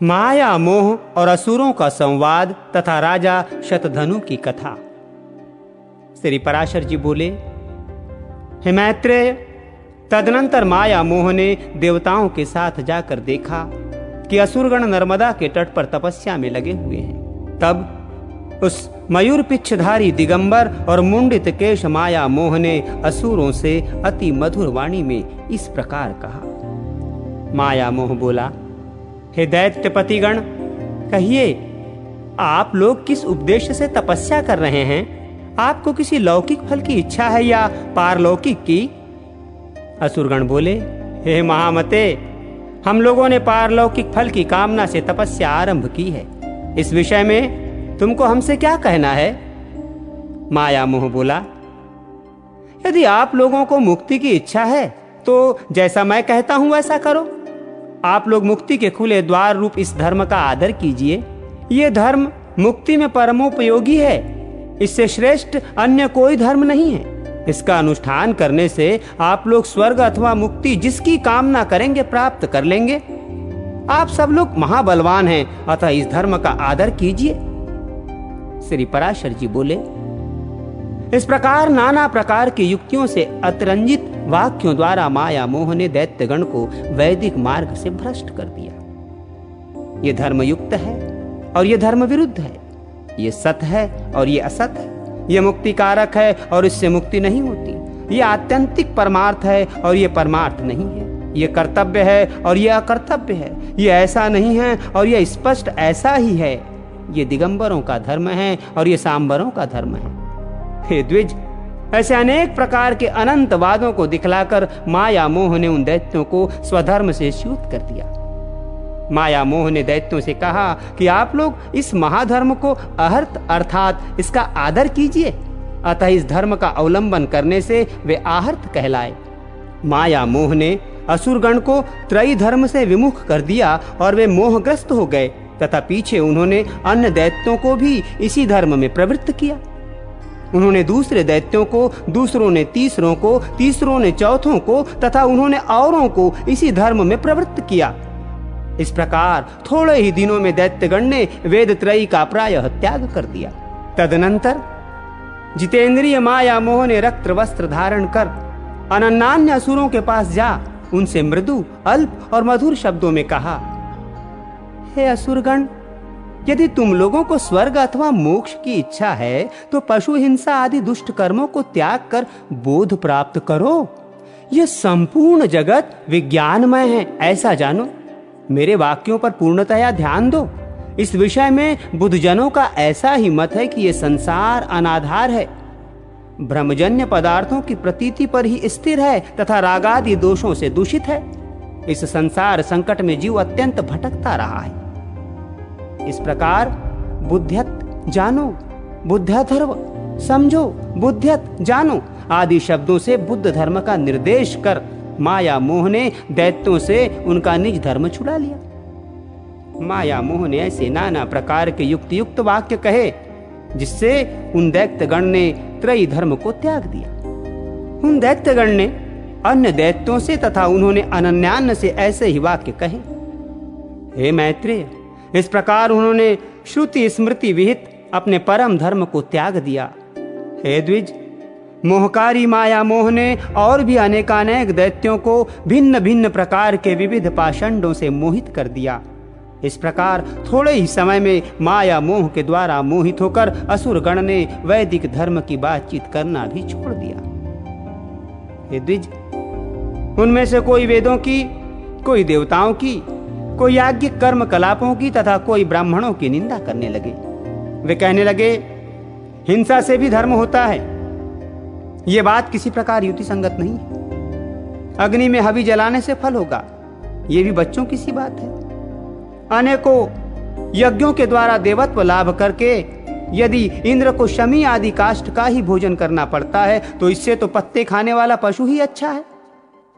माया मोह और असुरों का संवाद तथा राजा शतधनु की कथा। श्री पराशर जी बोले, हे मैत्रेय, तदनंतर माया मोह ने देवताओं के साथ जाकर देखा कि असुरगण नर्मदा के तट पर तपस्या में लगे हुए हैं। तब उस मयूर पिच्छधारी दिगंबर और मुंडित केश माया मोह ने असुरों से अति मधुर वाणी में इस प्रकार कहा। माया मोह बोला, हे दैत्यपतिगण, कहिए आप लोग किस उद्देश्य से तपस्या कर रहे हैं? आपको किसी लौकिक फल की इच्छा है या पारलौकिक की? असुरगण बोले, हे महामते, हम लोगों ने पारलौकिक फल की कामना से तपस्या आरंभ की है। इस विषय में तुमको हमसे क्या कहना है? माया मोह बोला, यदि आप लोगों को मुक्ति की इच्छा है तो जैसा मैं कहता हूं वैसा करो। आप लोग मुक्ति के खुले द्वार रूप इस धर्म का आदर कीजिए। ये धर्म मुक्ति में परमोपयोगी है। इससे श्रेष्ठ अन्य कोई धर्म नहीं है। इसका अनुष्ठान करने से आप लोग स्वर्ग अथवा मुक्ति जिसकी कामना करेंगे प्राप्त कर लेंगे। आप सब लोग महाबलवान हैं, अतः इस धर्म का आदर कीजिए। श्री पराशर जी बोले, इस प्रकार नाना प्रकार की युक्तियों से अतिरंजित वाक्यों द्वारा माया मोह ने दैत्यगण को वैदिक मार्ग से भ्रष्ट कर दिया। ये धर्म युक्त है और ये धर्म विरुद्ध है। ये सत है और ये असत है। ये मुक्ति कारक है और इससे मुक्ति नहीं होती। ये आत्यंतिक परमार्थ है और ये परमार्थ नहीं है। ये कर्तव्य है और ये अकर्तव्य है। ये ऐसा नहीं है और ये स्पष्ट ऐसा ही है। ये दिगंबरों का धर्म है और ये सांबरों का धर्म है। हे द्विज, ऐसे अनेक प्रकार के अनंत वादों को दिखलाकर माया मोह ने उन दैत्यों को स्वधर्म से च्युत कर दिया। माया मोह ने दैत्यों से कहा कि आप लोग इस महाधर्म को अहर्त अर्थात इसका आदर कीजिए। अतः इस धर्म का अवलंबन करने से वे आहर्त कहलाए। माया मोह ने असुरगण को त्रयी धर्म से विमुख कर दिया और वे मोहग्रस्त हो गए तथा पीछे उन्होंने अन्य दैत्यों को भी इसी धर्म में प्रवृत्त किया। उन्होंने दूसरे दैत्यों को, दूसरों ने तीसरों को, तीसरों ने चौथों को तथा उन्होंने औरों को इसी धर्म में प्रवृत्त किया। इस प्रकार थोड़े ही दिनों में दैत्यगण ने वेद त्रयी का प्रायः त्याग कर दिया। तदनंतर जितेंद्रिय माया मोह ने रक्त वस्त्र धारण कर अनन्यान्य असुरों के पास जा उनसे मृदु, अल्प और मधुर शब्दों में कहा, हे असुरगण, यदि तुम लोगों को स्वर्ग अथवा मोक्ष की इच्छा है तो पशु हिंसा आदि दुष्ट कर्मों को त्याग कर बोध प्राप्त करो। यह संपूर्ण जगत विज्ञानमय है, ऐसा जानो। मेरे वाक्यों पर पूर्णतया ध्यान दो। इस विषय में बुद्धजनों का ऐसा ही मत है कि यह संसार अनाधार है, भ्रमजन्य पदार्थों की प्रतीति पर ही स्थिर है तथा रागादि दोषों से दूषित है। इस संसार संकट में जीव अत्यंत भटकता रहा है। इस प्रकार बुद्ध्यत जानो, बुद्ध्यथर्व समझो, बुद्ध्यत जानो आदि शब्दों से बुद्ध धर्म का निर्देश कर माया मोह ने दैत्यों से उनका निज धर्म छुड़ा लिया। माया मोह ने ऐसे नाना प्रकार के युक्त युक्त वाक्य कहे जिससे उन दैत्यगण ने त्रयी धर्म को त्याग दिया। उन दैत्यगण ने अन्य दैत्यों से तथा उन्होंने अनन्यान्य से ऐसे ही वाक्य कहे। हे मैत्रेय, इस प्रकार उन्होंने श्रुति स्मृति विहित अपने परम धर्म को त्याग दिया। हे द्विज, मोहकारी माया मोह ने और भी अनेकानेक दैत्यों को भिन्न भिन्न प्रकार के विविध पाषंडों से मोहित कर दिया। इस प्रकार थोड़े ही समय में माया मोह के द्वारा मोहित होकर असुरगण ने वैदिक धर्म की बातचीत करना भी छोड़ दिया। हे द्विज, उनमें से कोई वेदों की, कोई देवताओं की, कोई याज्ञिक कर्म कलापों की तथा कोई ब्राह्मणों की निंदा करने लगे। वे कहने लगे, हिंसा से भी धर्म होता है। ये बात किसी प्रकार युक्ति संगत नहीं है। अग्नि में हवि जलाने से फल होगा, ये भी बच्चों की सी बात है। अनेकों यज्ञों के द्वारा देवत्व लाभ करके यदि इंद्र को शमी आदि काष्ठ का ही भोजन करना पड़ता है तो इससे तो पत्ते खाने वाला पशु ही अच्छा है।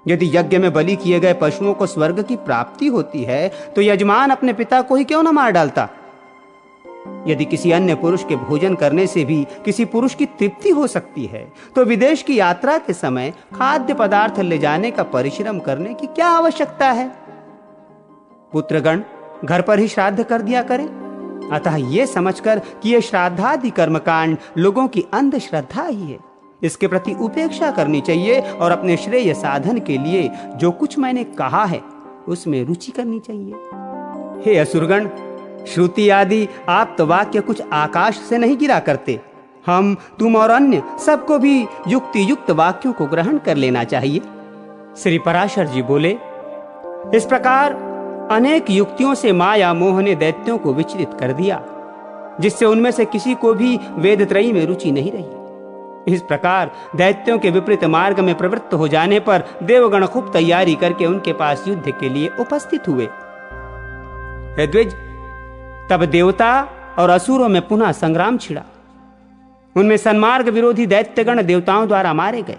यदि यज्ञ में बलि किए गए पशुओं को स्वर्ग की प्राप्ति होती है तो यजमान अपने पिता को ही क्यों न मार डालता? यदि किसी अन्य पुरुष के भोजन करने से भी किसी पुरुष की तृप्ति हो सकती है तो विदेश की यात्रा के समय खाद्य पदार्थ ले जाने का परिश्रम करने की क्या आवश्यकता है? पुत्रगण घर पर ही श्राद्ध कर दिया करें। अतः ये समझकर कि यह श्राद्धादि कर्मकांड लोगों की अंधश्रद्धा ही है, इसके प्रति उपेक्षा करनी चाहिए और अपने श्रेय साधन के लिए जो कुछ मैंने कहा है उसमें रुचि करनी चाहिए। हे असुरगण, श्रुति आदि आप तो वाक्य कुछ आकाश से नहीं गिरा करते। हम, तुम और अन्य सबको भी युक्ति युक्त वाक्यों को ग्रहण कर लेना चाहिए। श्री पराशर जी बोले, इस प्रकार अनेक युक्तियों से माया मोह ने दैत्यों को विचलित कर दिया, जिससे उनमें से किसी को भी वेदत्रयी में रुचि नहीं रही। इस प्रकार दैत्यों के विपरीत मार्ग में प्रवृत्त हो जाने पर देवगण खूब तैयारी करके उनके पास युद्ध के लिए उपस्थित हुए। हे द्विज, तब देवता और असुरों में पुनः संग्राम छिड़ा। उनमें सन्मार्ग विरोधी दैत्यगण देवताओं द्वारा मारे गए।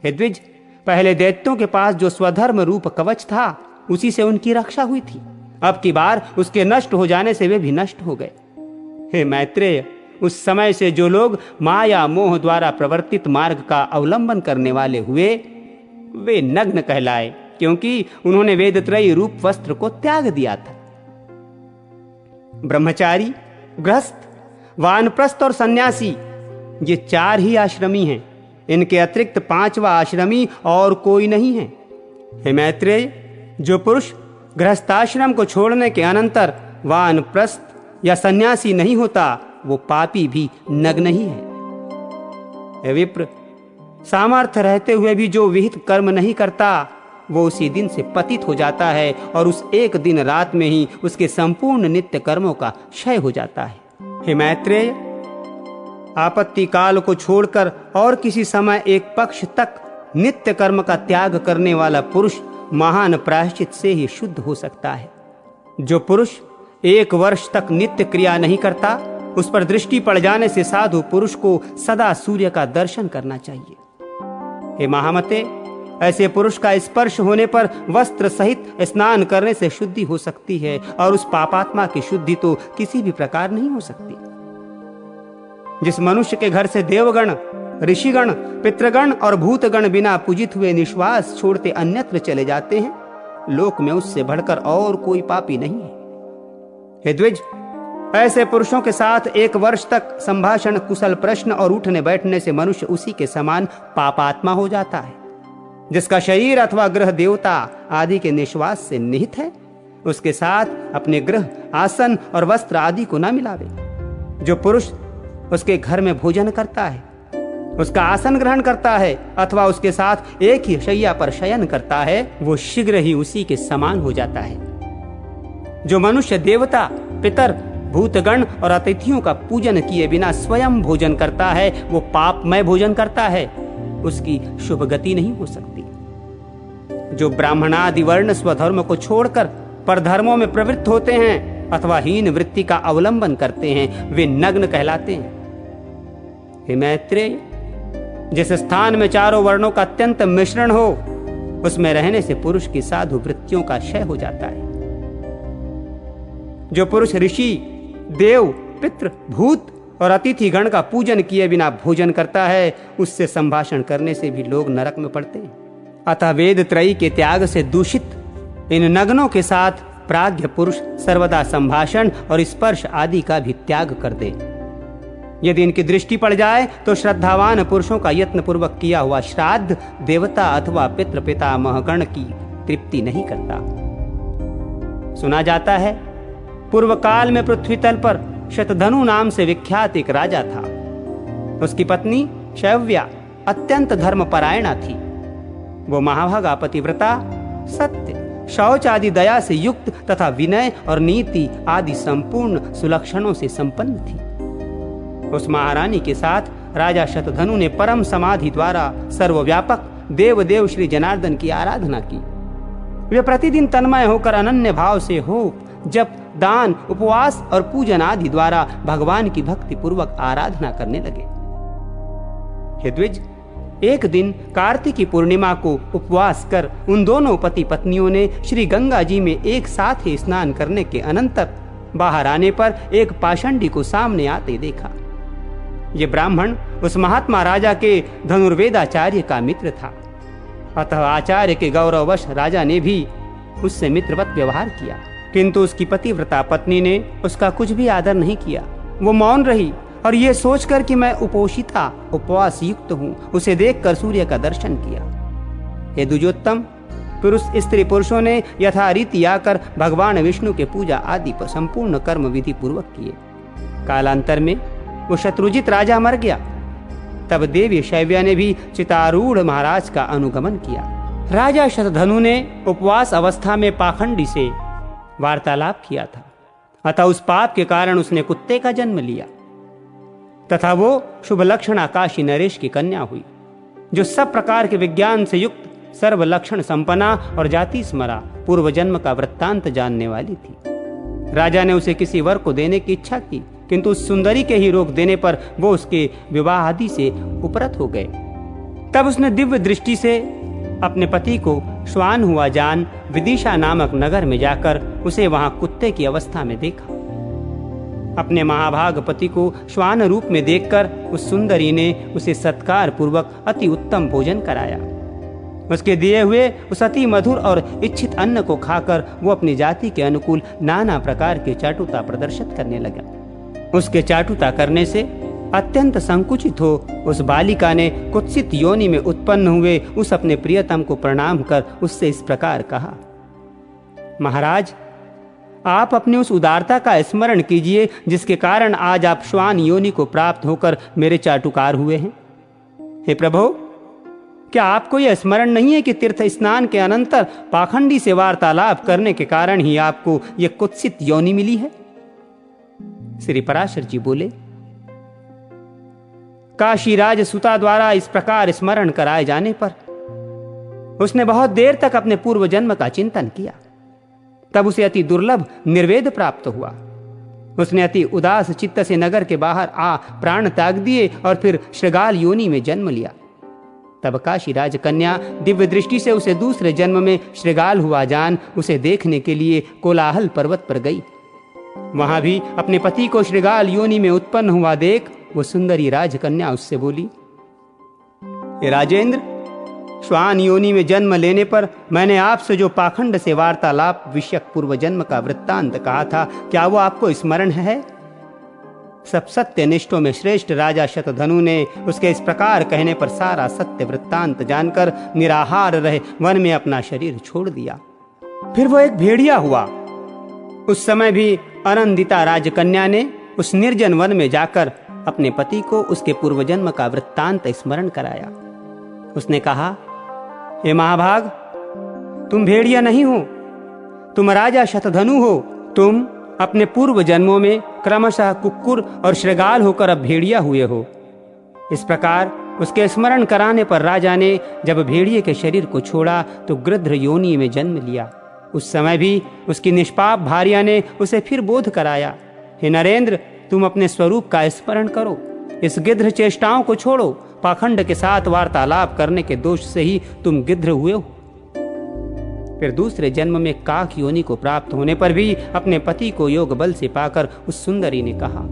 हे द्विज, पहले दैत्यों के पास जो स्वधर्म रूप कवच था उसी से उनकी रक्षा हुई थी। अब की बार उसके नष्ट हो जाने से वे भी नष्ट हो गए। हे मैत्रेय, उस समय से जो लोग माया मोह द्वारा प्रवर्तित मार्ग का अवलंबन करने वाले हुए वे नग्न कहलाए, क्योंकि उन्होंने वेदत्रयी रूप वस्त्र को त्याग दिया था। ब्रह्मचारी, गृहस्थ, वानप्रस्थ और सन्यासी, ये 4 ही आश्रमी हैं। इनके अतिरिक्त 5वां आश्रमी और कोई नहीं है। हे मैत्रेय, जो पुरुष गृहस्थाश्रम को छोड़ने के अनंतर वानप्रस्थ या सन्यासी नहीं होता वो पापी भी नग्न ही है। हे विप्र, सामर्थ्य रहते हुए भी जो विहित कर्म नहीं करता वो उसी दिन से पतित हो जाता है और उस एक दिन रात में ही उसके संपूर्ण नित्य कर्मों का क्षय हो जाता है। हे मैत्रेय, आपत्ति काल को छोड़कर और किसी समय एक पक्ष तक नित्य कर्म का त्याग करने वाला पुरुष महान प्रायश्चित से ही शुद्ध हो सकता है। जो पुरुष 1 वर्ष तक नित्य क्रिया नहीं करता उस पर दृष्टि पड़ जाने से साधु पुरुष को सदा सूर्य का दर्शन करना चाहिए। हे महामते, ऐसे पुरुष का स्पर्श होने पर वस्त्र सहित स्नान करने से शुद्धि हो सकती है और उस पापात्मा की शुद्धि तो किसी भी प्रकार नहीं हो सकती। जिस मनुष्य के घर से देवगण, ऋषिगण, पितृगण और भूतगण बिना पूजित हुए निश्वास छोड़ते अन्यत्र चले जाते हैं, लोक में उससे बढ़कर और कोई पापी नहीं है। हे द्विज, ऐसे पुरुषों के साथ 1 वर्ष तक संभाषण, कुशल प्रश्न और उठने बैठने से मनुष्य उसी के समान पापात्मा हो जाता है। जिसका शरीर अथवा ग्रह देवता आदि के निश्वास से निहित है उसके साथ अपने ग्रह, आसन और वस्त्र आदि को न मिलावे। जो पुरुष उसके घर में भोजन करता है, उसका आसन ग्रहण करता है अथवा उसके साथ एक ही शैया पर शयन करता है वो शीघ्र ही उसी के समान हो जाता है। जो मनुष्य देवता, पितर, भूतगण और अतिथियों का पूजन किए बिना स्वयं भोजन करता है वो पापमय भोजन करता है, उसकी शुभ गति नहीं हो सकती। जो ब्राह्मणादि वर्ण स्वधर्म को छोड़कर परधर्मों में प्रवृत्त होते हैं अथवा हीन वृत्ति का अवलंबन करते हैं वे नग्न कहलाते हैं। हे मैत्रेय, जिस स्थान में चारों वर्णों का अत्यंत मिश्रण हो उसमें रहने से पुरुष की साधु वृत्तियों का क्षय हो जाता है। जो पुरुष ऋषि, देव, पितृ, भूत और अतिथि गण का पूजन किए बिना भोजन करता है उससे संभाषण करने से भी लोग नरक में पड़ते हैं। अतः वेद त्रयी के त्याग से दूषित इन नग्नों के साथ प्राज्ञ पुरुष सर्वदा संभाषण और स्पर्श आदि का भी त्याग कर दे। यदि इनकी दृष्टि पड़ जाए तो श्रद्धावान पुरुषों का यत्न पूर्वक किया हुआ श्राद्ध देवता अथवा पितृ पितामह गण की तृप्ति नहीं करता। सुना जाता है पूर्व काल में पृथ्वी तल पर शतधनु नाम से विख्यात एक राजा था। उसकी पत्नी शैव्या अत्यंत धर्मपरायणा थी। वो महाभागा पतिव्रता, सत्य, शौच आदि दया से युक्त तथा विनय और नीति आदि संपूर्ण सुलक्षणों से संपन्न थी। उस महारानी के साथ राजा शतधनु ने परम समाधि द्वारा सर्वव्यापक देवदेव श्री जनार्दन की आराधना की। वे प्रतिदिन तन्मय होकर अनन्य भाव से होप, जप, दान, उपवास और पूजन आदि द्वारा भगवान की भक्ति पूर्वक आराधना करने लगे। हे द्विज, एक दिन कार्तिकी पूर्णिमा को उपवास कर उन दोनों पति पत्नियों ने श्री गंगा जी में एक साथ ही स्नान करने के अनंतर बाहर आने पर एक पाषंडी को सामने आते देखा। ये ब्राह्मण उस महात्मा राजा के धनुर्वेदाचार्य का मित्र था। अतः आचार्य के गौरववश राजा ने भी उससे मित्रवत व्यवहार किया, किंतु उसकी पतिव्रता पत्नी ने उसका कुछ भी आदर नहीं किया। वो मौन रही और ये सोचकर कि मैं उपोषिता उपवास युक्त हूँ, उसे देखकर सूर्य का दर्शन किया। हे द्विजोत्तम, फिर उस स्त्री पुरुषों ने यथारीति आकर भगवान विष्णु के पूजा आदि पर संपूर्ण कर्म विधि पूर्वक किए। कालांतर में वो शत्रुजित राजा मर गया। तब देवी शैव्या ने भी चितारूढ़ महाराज का अनुगमन किया। राजा शतधनु ने उपवास अवस्था में पाखंडी से वार्तालाप किया था, अतः उस पाप के कारण उसने कुत्ते का जन्म लिया तथा वो शुभ लक्षणा काशी नरेश की कन्या हुई, जो सब प्रकार के विज्ञान से युक्त सर्व लक्षण संपन्ना और जाति स्मरा पूर्व जन्म का वृत्तांत जानने वाली थी। राजा ने उसे किसी वर को देने की इच्छा की, किंतु उस सुंदरी के ही रोक देने पर वो उसके विवाह आदि से उपरत हो गए। तब उसने दिव्य दृष्टि से अपने पति को श्वान हुआ जान विदिशा नामक नगर में जाकर उसे वहां कुत्ते की अवस्था में देखा। अपने महाभाग पति को श्वान रूप में देखकर उस सुंदरी ने उसे सत्कार पूर्वक अति उत्तम भोजन कराया। उसके दिए हुए उस अति मधुर और इच्छित अन्न को खाकर वो अपनी जाति के अनुकूल नाना प्रकार की चाटुता प्रदर्शित करने लगा। उसके चाटुता करने से अत्यंत संकुचित हो उस बालिका ने कुत्सित योनि में उत्पन्न हुए उस अपने प्रियतम को प्रणाम कर उससे इस प्रकार कहा, महाराज, आप अपनी उस उदारता का स्मरण कीजिए जिसके कारण आज आप श्वान योनि को प्राप्त होकर मेरे चाटुकार हुए हैं। हे प्रभु, क्या आपको यह स्मरण नहीं है कि तीर्थ स्नान के अनंतर पाखंडी से वार्तालाप करने के कारण ही आपको यह कुत्सित योनि मिली है? श्री पराशर जी बोले, काशीराज सुता द्वारा इस प्रकार स्मरण कराए जाने पर उसने बहुत देर तक अपने पूर्व जन्म का चिंतन किया। तब उसे अति दुर्लभ निर्वेद प्राप्त हुआ। उसने अति उदास चित्त से नगर के बाहर आ प्राण त्याग दिए और फिर श्रृगाल योनि में जन्म लिया। तब काशीराज कन्या दिव्य दृष्टि से उसे दूसरे जन्म में श्रृगाल हुआ जान उसे देखने के लिए कोलाहल पर्वत पर गई। वहां भी अपने पति को श्रृगाल योनि में उत्पन्न हुआ देख वो सुंदरी राजकन्या उससे बोली, राजेंद्र, श्वान योनि में जन्म लेने पर मैंने आपसे जो पाखंड से वार्तालाप विषयक पूर्व जन्म का वृत्तांत कहा था, क्या वो आपको स्मरण है? सब सत्यनिष्ठों में श्रेष्ठ राजा शतधनु ने उसके इस प्रकार कहने पर सारा सत्य वृत्तांत जानकर निराहार रहे वन में अपना शरीर छोड़ दिया। फिर वो एक भेड़िया हुआ। उस समय भी आनंदिता राजकन्या ने उस निर्जन वन में जाकर अपने पति को उसके पूर्व जन्म का वृत्तांत स्मरण कराया। उसने कहा, हे महाभाग, तुम भेड़िया नहीं हो, तुम राजा शतधनु हो। तुम अपने पूर्व जन्मों में क्रमशः कुक्कुर और श्रृगाल होकर अब भेड़िया हुए हो। इस प्रकार उसके स्मरण कराने पर राजा ने जब भेड़िए के शरीर को छोड़ा तो गृध्र योनि में जन्म लिया। उस समय भी उसकी निष्पाप भार्या ने उसे फिर बोध कराया, हे नरेंद्र, तुम अपने स्वरूप का स्मरण करो, इस गिद्ध चेष्टाओं को छोड़ो। पाखंड के साथ वार्तालाप करने के दोष से ही तुम गिद्ध हुए हो। फिर दूसरे जन्म में काक योनि को प्राप्त होने पर भी अपने पति को योग बल से पाकर उस सुंदरी ने कहा,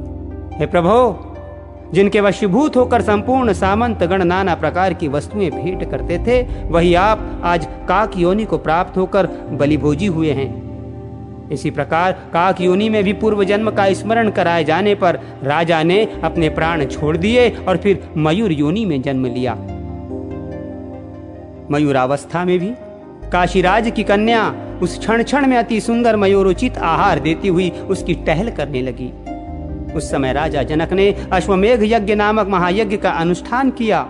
हे प्रभो, जिनके वशीभूत होकर संपूर्ण सामंत गण नाना प्रकार की वस्तुएं भेंट करते थे, वही आप आज काक योनि को प्राप्त होकर बलिभोजी हुए हैं। इसी प्रकार काक योनि में भी पूर्व जन्म का स्मरण कराए जाने पर राजा ने अपने प्राण छोड़ दिए और फिर मयूर योनि में जन्म लिया। मयूरावस्था में भी काशीराज की कन्या उस क्षण क्षण में अति सुंदर मयूरोचित आहार देती हुई उसकी टहल करने लगी। उस समय राजा जनक ने अश्वमेघ यज्ञ नामक महायज्ञ का अनुष्ठान किया।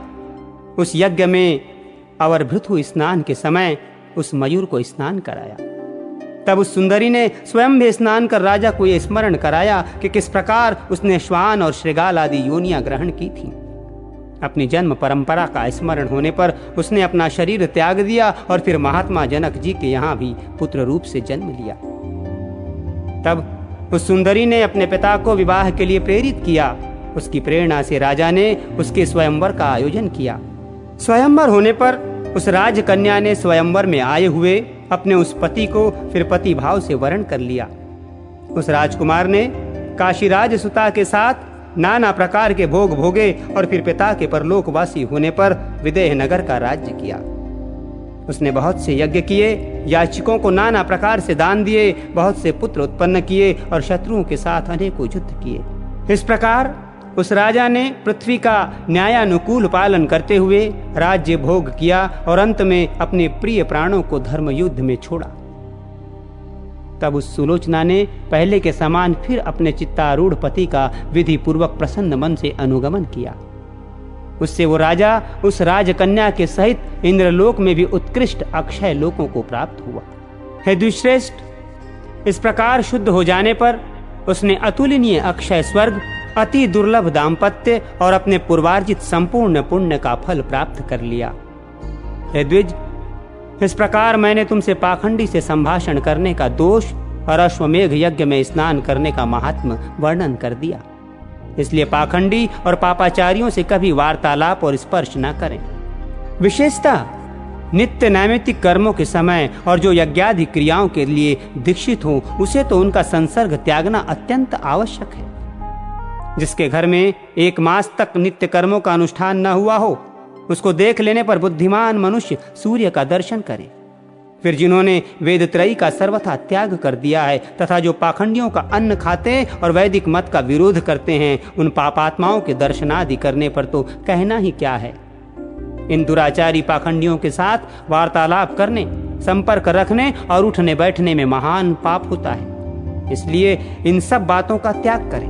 उस यज्ञ में अवरभृतु स्नान के समय उस मयूर को स्नान कराया। तब उस सुंदरी ने स्वयं भी स्नान कर राजा को यह स्मरण कराया कि किस प्रकार उसने श्वान और श्रृगाल आदि योनियां ग्रहण की थी। अपनी जन्म परंपरा का स्मरण होने पर उसने अपना शरीर त्याग दिया और फिर महात्मा जनक जी के यहाँ भी पुत्र रूप से जन्म लिया। तब उस सुंदरी ने अपने पिता को विवाह के लिए प्रेरित किया। उसकी प्रेरणा से राजा ने उसके स्वयंवर का आयोजन किया। स्वयंवर होने पर उस राजकन्या ने स्वयंवर में आए हुए अपने उस पति को फिर पति भाव से वरण कर लिया। उस राजकुमार ने काशीराज सुता के साथ नाना प्रकार के भोग भोगे और फिर पिता के परलोकवासी होने पर विदेह नगर का राज्य किया। उसने बहुत से यज्ञ किए, याचिकों को नाना प्रकार से दान दिए, बहुत से पुत्र उत्पन्न किए और शत्रुओं के साथ अनेकों युद्ध किए। इस प्रकार उस राजा ने पृथ्वी का न्यायानुकूल पालन करते हुए राज्य भोग किया और अंत में अपने प्रिय प्राणों को धर्म युद्ध में छोड़ा। तब उस सुलोचना ने पहले के समान फिर अपने चित्तारूढ़ पति का विधि पूर्वक प्रसन्न मन से अनुगमन किया। उससे वो राजा उस राजकन्या के सहित इंद्रलोक में भी उत्कृष्ट अक्षय लोकों को प्राप्त हुआ। हे द्विश्रेष्ठ, इस प्रकार शुद्ध हो जाने पर उसने अतुलनीय अक्षय स्वर्ग, अति दुर्लभ दाम्पत्य और अपने पूर्वार्जित संपूर्ण पुण्य का फल प्राप्त कर लिया। हे द्विज, इस प्रकार मैंने तुमसे पाखंडी से संभाषण करने का दोष और अश्वमेघ यज्ञ में स्नान करने का महात्म वर्णन कर दिया। इसलिए पाखंडी और पापाचारियों से कभी वार्तालाप और स्पर्श न करें। विशेषतः नित्य नैमित्तिक कर्मों के समय और जो यज्ञादि क्रियाओं के लिए दीक्षित हो, उसे तो उनका संसर्ग त्यागना अत्यंत आवश्यक है। जिसके घर में 1 मास तक नित्य कर्मों का अनुष्ठान न हुआ हो, उसको देख लेने पर बुद्धिमान मनुष्य सूर्य का दर्शन करे। फिर जिन्होंने वेदत्रयी का सर्वथा त्याग कर दिया है तथा जो पाखंडियों का अन्न खाते और वैदिक मत का विरोध करते हैं, उन पापात्माओं के दर्शनादि करने पर तो कहना ही क्या है। इन दुराचारी पाखंडियों के साथ वार्तालाप करने, संपर्क रखने और उठने बैठने में महान पाप होता है। इसलिए इन सब बातों का त्याग करें।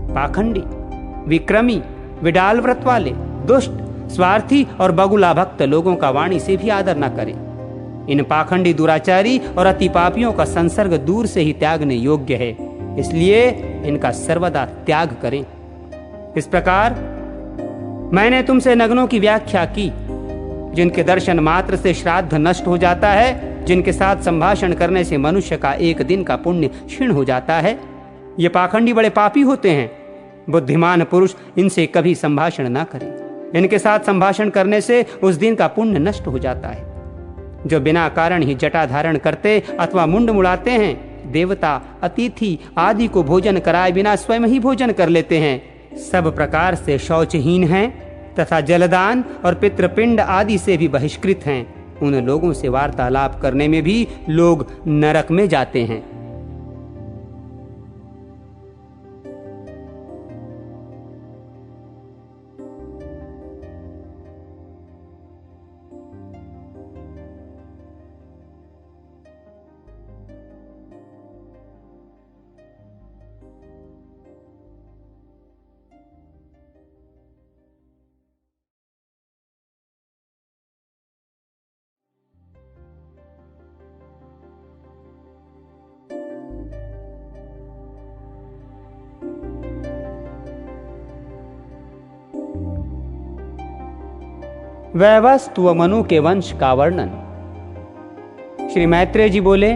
पाखंडी, विक्रमी, विडाल व्रत वाले, दुष्ट, स्वार्थी और बगुला भक्त लोगों का वाणी से भी आदर न करें। इन पाखंडी, दुराचारी और अति पापियों का संसर्ग दूर से ही त्यागने योग्य है, इसलिए इनका सर्वदा त्याग करें। इस प्रकार मैंने तुमसे नग्नों की व्याख्या की, जिनके दर्शन मात्र से श्राद्ध नष्ट हो जाता है, जिनके साथ संभाषण करने से मनुष्य का 1 दिन का पुण्य क्षीण हो जाता है। ये पाखंडी बड़े पापी होते हैं। बुद्धिमान पुरुष इनसे कभी संभाषण ना करें। इनके साथ संभाषण करने से उस दिन का पुण्य नष्ट हो जाता है। जो बिना कारण ही जटा धारण करते अथवा मुंड मुड़ाते हैं, देवता, अतिथि आदि को भोजन कराए बिना स्वयं ही भोजन कर लेते हैं, सब प्रकार से शौचहीन हैं तथा जलदान और पितृपिंड आदि से भी बहिष्कृत हैं, उन लोगों से वार्तालाप करने में भी लोग नरक में जाते हैं। वैवस्व व मनु के वंश का वर्णन। श्री मैत्रेय जी बोले,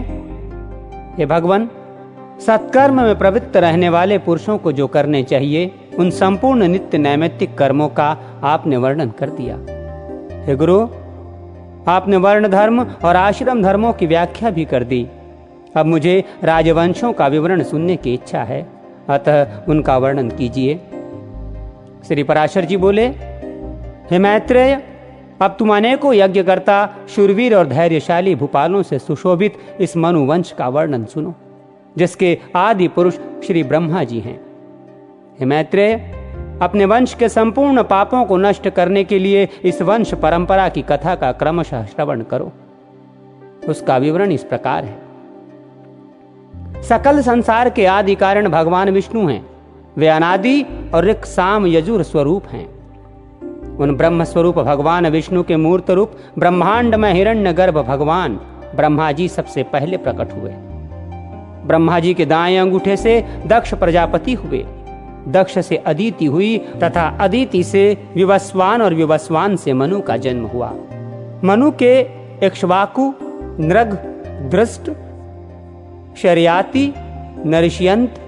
हे भगवान, सत्कर्म में प्रवृत्त रहने वाले पुरुषों को जो करने चाहिए, उन संपूर्ण नित्य नैमित्तिक कर्मों का आपने वर्णन कर दिया। हे गुरु, आपने वर्ण धर्म और आश्रम धर्मों की व्याख्या भी कर दी। अब मुझे राजवंशों का विवरण सुनने की इच्छा है, अतः उनका वर्णन कीजिए। श्री पराशर जी बोले, हे मैत्रेय, अब तुम अनेकों यज्ञकर्ता, शूरवीर और धैर्यशाली भूपालों से सुशोभित इस मनुवंश का वर्णन सुनो, जिसके आदि पुरुष श्री ब्रह्मा जी हैं। हे मैत्रेय, अपने वंश के संपूर्ण पापों को नष्ट करने के लिए इस वंश परंपरा की कथा का क्रमशः श्रवण करो। उसका विवरण इस प्रकार है। सकल संसार के आदि कारण भगवान विष्णु हैं। वे अनादि और ऋक् साम यजुर स्वरूप हैं। उन ब्रह्म स्वरूप भगवान विष्णु के मूर्त रूप ब्रह्मांड में हिरण्य गर्भ भगवान ब्रह्मा जी सबसे पहले प्रकट हुए। ब्रह्मा जी के दाएं अंगूठे से दक्ष प्रजापति हुए, दक्ष से अदिति हुई तथा अदिति से विवस्वान और विवस्वान से मनु का जन्म हुआ। मनु के इक्ष्वाकु, नृग, दृष्ट, शर्याति, नरिष्यंत,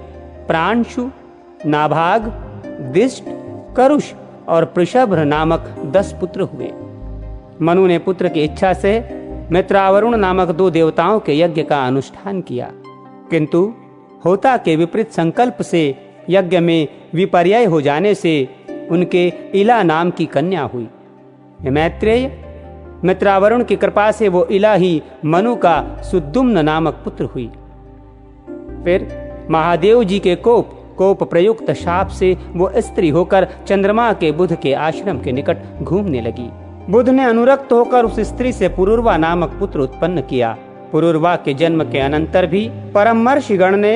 प्रांशु, नाभाग, दिष्ट, करुष और पृषभ्र नामक 10 पुत्र हुए। मनु ने पुत्र की इच्छा से मित्रावरुण नामक 2 देवताओं के यज्ञ का अनुष्ठान किया, किंतु होता के विपरीत संकल्प से यज्ञ में विपर्यय हो जाने से उनके इला नाम की कन्या हुई। मैत्रेय, मित्रावरुण की कृपा से वो इला ही मनु का सुद्युम्न नामक पुत्र हुई। फिर महादेव जी के कोप प्रयुक्त शाप से वो स्त्री होकर चंद्रमा के बुध के आश्रम के निकट घूमने लगी। बुध ने अनुरक्त होकर उस स्त्री से पुरुरवा नामक पुत्र उत्पन्न किया। पुरुरवा के जन्म के अनंतर भी परमर्षिगण ने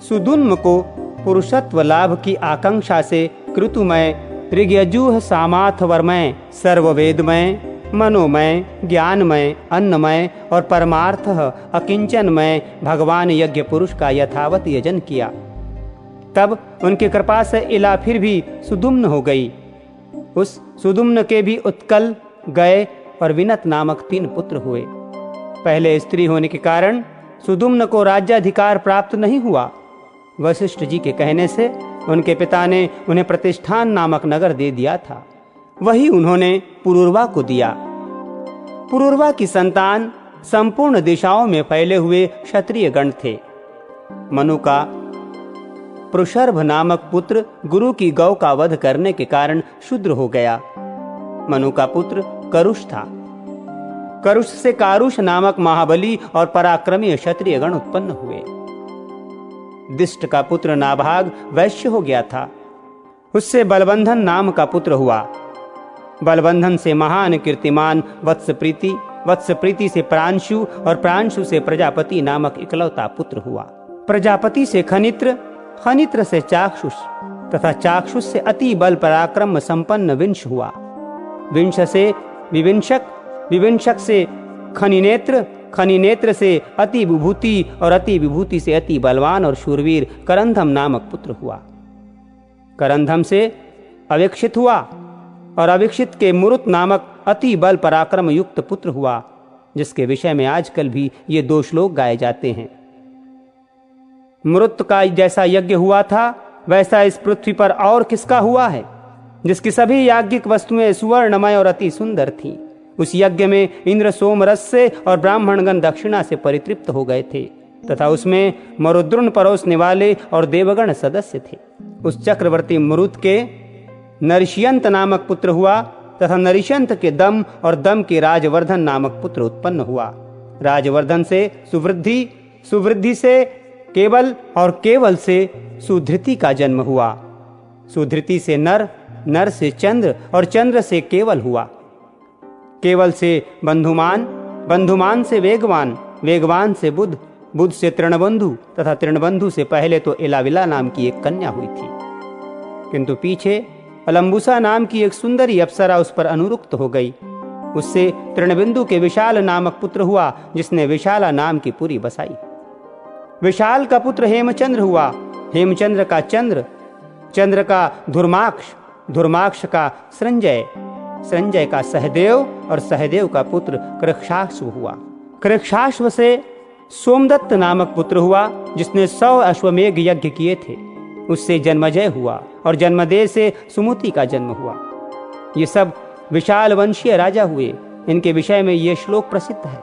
सुदुन्म को पुरुषत्व लाभ की आकांक्षा से कृतुमय, ऋग्यजुः सामाथवर्मय, सर्ववेदमय, मनोमय, ज्ञानमय, अन्नमय और परमार्थ अकिंचनमय भगवान यज्ञ पुरुष का यथावत यजन किया। तब उनकी कृपा से इला फिर भी सुदुम्न हो गई। उस सुदुम्न के भी उत्कल, गय और विनत नामक 3 पुत्र हुए। पहले स्त्री होने के कारण सुदुम्न को राज्याधिकार प्राप्त नहीं हुआ। वशिष्ठ जी के कहने से उनके पिता ने उन्हें प्रतिष्ठान नामक नगर दे दिया था, वही उन्होंने पुरुरवा को दिया। पुरुरवा की संतान संपूर्ण दिशाओं में फैले हुए क्षत्रिय गण थे। मनु का पृषर्भ नामक पुत्र गुरु की गौ का वध करने के कारण शूद्र हो गया। मनु का पुत्र करुष था। करुष से कारुष नामक महाबली और पराक्रमी क्षत्रिय गण उत्पन्न हुए। दिष्ट का पुत्र नाभाग वैश्य हो गया था। उससे बलबंधन नाम का पुत्र हुआ। बलबंधन से महान कीर्तिमान वत्सप्रीति, वत्सप्रीति से प्रांशु और प्रांशु से प्रजापति नामक इकलौता पुत्र हुआ। प्रजापति से खनित्र, खनित्र से चाक्षुष तथा चाक्षुष से अति बल पराक्रम संपन्न विंश हुआ। विंश से विविंशक, विविंशक से खनिनेत्र, खनिनेत्र से अति विभूति और अति विभूति से अति बलवान और शूरवीर करंधम नामक पुत्र हुआ। करंधम से अविक्षित हुआ और अविक्षित के मुरुत नामक अति बल पराक्रम युक्त पुत्र हुआ, जिसके विषय में आजकल भी ये 2 श्लोक गाए जाते हैं। मृत का जैसा यज्ञ हुआ था वैसा इस पृथ्वी पर और किसका हुआ है, जिसकी सभी याज्ञिक वस्तुएं सुवर्णमय और अति सुंदर थीं। उस यज्ञ में इंद्र सोमरस से और ब्राह्मणगण दक्षिणा से परितृप्त हो गए थे तथा उसमें मरुद्रुन परोसने वाले और देवगण सदस्य थे। उस चक्रवर्ती मरुत के नरिष्यंत नामक पुत्र हुआ तथा नरिष्यंत के दम और दम के राजवर्धन नामक पुत्र उत्पन्न हुआ। राजवर्धन से सुवृद्धि, सुवृद्धि से केवल और केवल से सुधृति का जन्म हुआ। सुधृति से नर, नर से चंद्र और चंद्र से केवल हुआ। केवल से बंधुमान, बंधुमान से वेगवान, वेगवान से बुध, बुध से तृणबंधु तथा तृणबंधु से पहले तो इलाविला नाम की एक कन्या हुई थी, किंतु पीछे अलम्बुसा नाम की एक सुंदरी अप्सरा उस पर अनुरुक्त हो गई। उससे तृणबिंदु के विशाल नामक पुत्र हुआ, जिसने विशाला नाम की पुरी बसाई। विशाल का पुत्र हेमचंद्र हुआ। हेमचंद्र का चंद्र, चंद्र का धुर्माक्ष, धुर्माक्ष का संजय, संजय का सहदेव और सहदेव का पुत्र कृक्षाश्व हुआ। कृक्षाश्व से सोमदत्त नामक पुत्र हुआ, जिसने 100 अश्वमेघ यज्ञ किए थे। उससे जन्मजय हुआ और जन्मदेव से सुमुति का जन्म हुआ। ये सब विशाल वंशीय राजा हुए। इनके विषय में ये श्लोक प्रसिद्ध है।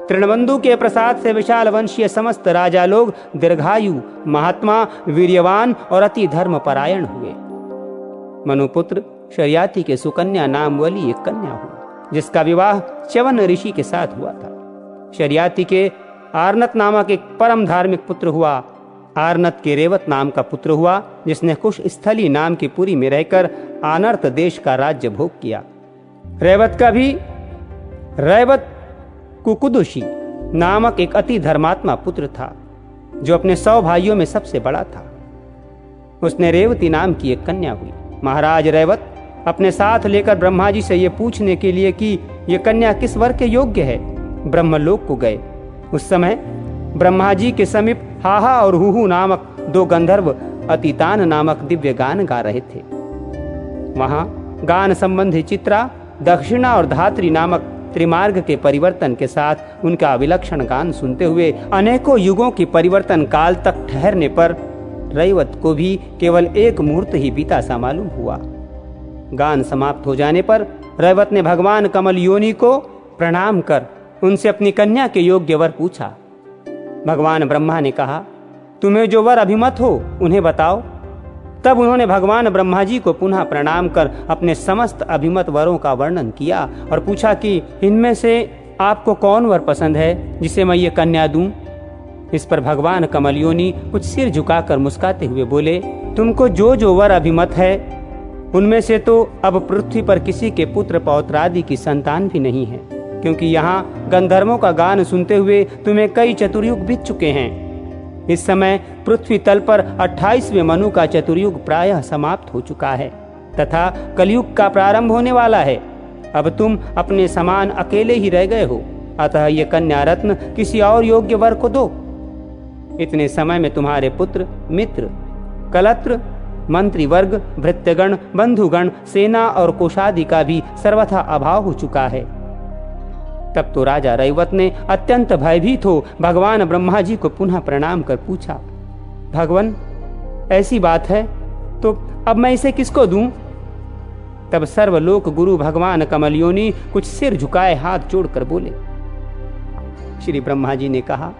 तृणबंधु के प्रसाद से विशाल वंशीय समस्त राजा लोग दीर्घायु, महात्मा, वीर्यवान और अति धर्मपरायण हुए। मनुपुत्र शर्याति के सुकन्या नाम वाली एक कन्या हुई, जिसका विवाह च्यवन ऋषि के साथ हुआ था। शर्याति के आर्नत नामक एक परम धार्मिक पुत्र हुआ। आर्नत के रेवत नाम का पुत्र हुआ, जिसने कुश स्थली नाम की पुरी में रहकर आनर्त देश का राज्य भोग किया। रेवत का भी रेवत कुकुदुषी नामक एक अति धर्मात्मा पुत्र था, जो अपने 100 भाइयों में सबसे बड़ा था। उसने रेवती नाम की एक कन्या हुई। महाराज रेवत अपने साथ लेकर ब्रह्मा जी से ये पूछने के लिए कि ये कन्या किस वर के योग्य है, ब्रह्मलोक को गए। उस समय ब्रह्मा जी के समीप हाहा और हुहु नामक 2 गंधर्व अतितान नामक दिव्य गान गा रहे थे। वहां गान संबंधी चित्रा, दक्षिणा और धात्री नामक त्रिमार्ग के परिवर्तन के साथ उनका विलक्षण गान सुनते हुए अनेकों युगों की परिवर्तन काल तक ठहरने पर रैवत को भी केवल एक मुहूर्त ही बीता सा मालूम हुआ। गान समाप्त हो जाने पर रैवत ने भगवान कमल योनि को प्रणाम कर उनसे अपनी कन्या के योग्य वर पूछा। भगवान ब्रह्मा ने कहा, तुम्हें जो वर अभिमत हो उन्हें बताओ। तब उन्होंने भगवान ब्रह्मा जी को पुनः प्रणाम कर अपने समस्त अभिमत वरों का वर्णन किया और पूछा कि इनमें से आपको कौन वर पसंद है जिसे मैं ये कन्या दूं। इस पर भगवान कमल योनि कुछ सिर झुकाकर मुस्कुराते हुए बोले, तुमको जो वर अभिमत है उनमें से तो अब पृथ्वी पर किसी के पुत्र पौत्रादि की संतान भी नहीं है, क्योंकि यहाँ गंधर्वों का गान सुनते हुए तुम्हें कई चतुर्युग बीत चुके हैं। इस समय पृथ्वी तल पर 28वें मनु का चतुर्युग प्रायः समाप्त हो चुका है तथा कलयुग का प्रारंभ होने वाला है। अब तुम अपने समान अकेले ही रह गए हो, अतः ये कन्या रत्न किसी और योग्य वर को दो। इतने समय में तुम्हारे पुत्र, मित्र, कलत्र, मंत्री वर्ग, भृत्यगण, बंधुगण, सेना और कोषादि का भी सर्वथा अभाव हो चुका है। तब तो राजा रैवत ने अत्यंत भयभीत हो भगवान ब्रह्मा जी को पुनः प्रणाम कर पूछा, भगवान ऐसी बात है तो अब मैं इसे किसको दूं? तब सर्वलोक गुरु भगवान कमल योनि कुछ सिर झुकाए हाथ जोड़कर बोले। श्री ब्रह्मा जी ने कहा,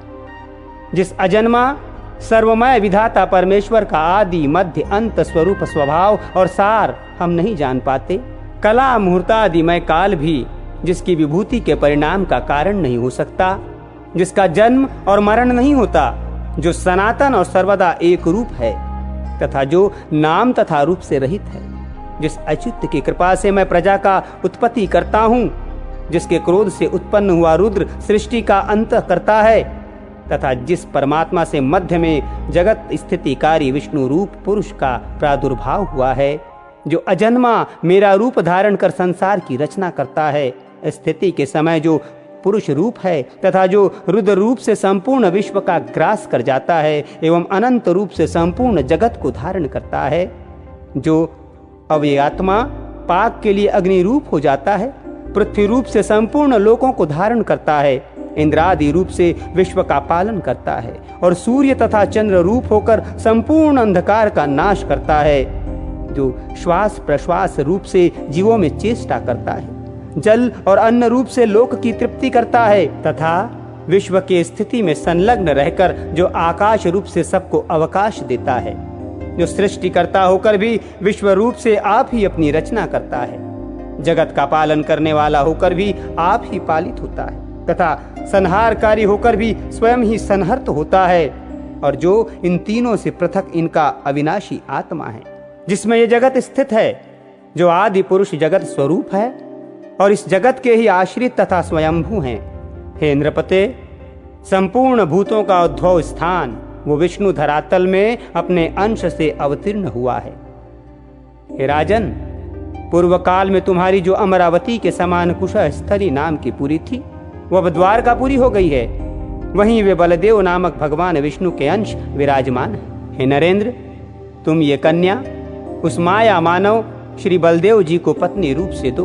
जिस अजन्मा सर्वमय विधाता परमेश्वर का आदि मध्य अंत स्वरूप स्वभाव और सार हम नहीं जान पाते, कला मुहूर्तादिमय काल भी जिसकी विभूति के परिणाम का कारण नहीं हो सकता, जिसका जन्म और मरण नहीं होता, जो सनातन और सर्वदा एक रूप है तथा जो नाम तथा रूप से रहित है, जिस अच्युत की कृपा से मैं प्रजा का उत्पत्ति करता हूँ, जिसके क्रोध से उत्पन्न हुआ रुद्र सृष्टि का अंत करता है तथा जिस परमात्मा से मध्य में जगत स्थितिकारी विष्णु रूप पुरुष का प्रादुर्भाव हुआ है, जो अजन्मा मेरा रूप धारण कर संसार की रचना करता है, स्थिति के समय जो पुरुष रूप है तथा जो रुद्र रूप से संपूर्ण विश्व का ग्रास कर जाता है एवं अनंत रूप से संपूर्ण जगत को धारण करता है, जो अव्ययात्मा पाक के लिए अग्नि रूप हो जाता है, पृथ्वी रूप से संपूर्ण लोकों को धारण करता है, इंद्रादि रूप से विश्व का पालन करता है और सूर्य तथा चंद्र रूप होकर संपूर्ण अंधकार का नाश करता है, जो श्वास प्रश्वास रूप से जीवों में चेष्टा करता है, जल और अन्न रूप से लोक की तृप्ति करता है तथा विश्व के स्थिति में संलग्न रहकर जो आकाश रूप से सबको अवकाश देता है, जो सृष्टि करता होकर भी विश्व रूप से आप ही अपनी रचना करता है, जगत का पालन करने वाला होकर भी आप ही पालित होता है तथा संहारकारी होकर भी स्वयं ही संहर्त होता है, और जो इन तीनों से पृथक इनका अविनाशी आत्मा है, जिसमें ये जगत स्थित है, जो आदि पुरुष जगत स्वरूप है और इस जगत के ही आश्रित तथा स्वयंभू हैं। हे नृपते, संपूर्ण भूतों का उद्भव स्थान वो विष्णु धरातल में अपने अंश से अवतीर्ण हुआ है। हे राजन, पूर्व काल में तुम्हारी जो अमरावती के समान कुशस्थली नाम की पुरी थी, वह अब द्वारकापुरी हो गई है। वहीं वे बलदेव नामक भगवान विष्णु के अंश विराजमान है। हे नरेंद्र, तुम ये कन्या उस माया मानव श्री बलदेव जी को पत्नी रूप से दो।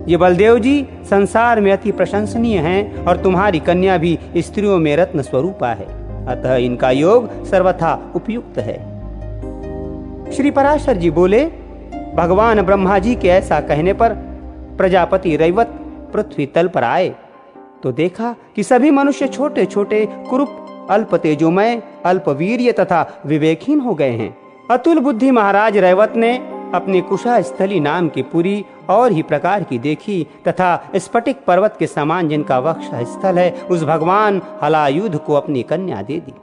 ये बलदेव जी संसार में अति प्रशंसनीय हैं और तुम्हारी कन्या भी स्त्रियों में रत्न स्वरूपा है, अतः इनका योग सर्वथा उपयुक्त है। श्री पराशर जी बोले, भगवान ब्रह्मा जी के ऐसा कहने पर प्रजापति रैवत पृथ्वी तल पर आए तो देखा कि सभी मनुष्य छोटे छोटे कुरूप, अल्प तेजोमय, अल्प वीर्य तथा विवेकहीन हो गए हैं। अतुल बुद्धि महाराज रैवत ने अपनी कुशास्थली नाम की पुरी और ही प्रकार की देखी तथा स्फटिक पर्वत के समान जिनका वक्ष स्थल है, उस भगवान हलायुध को अपनी कन्या दे दी।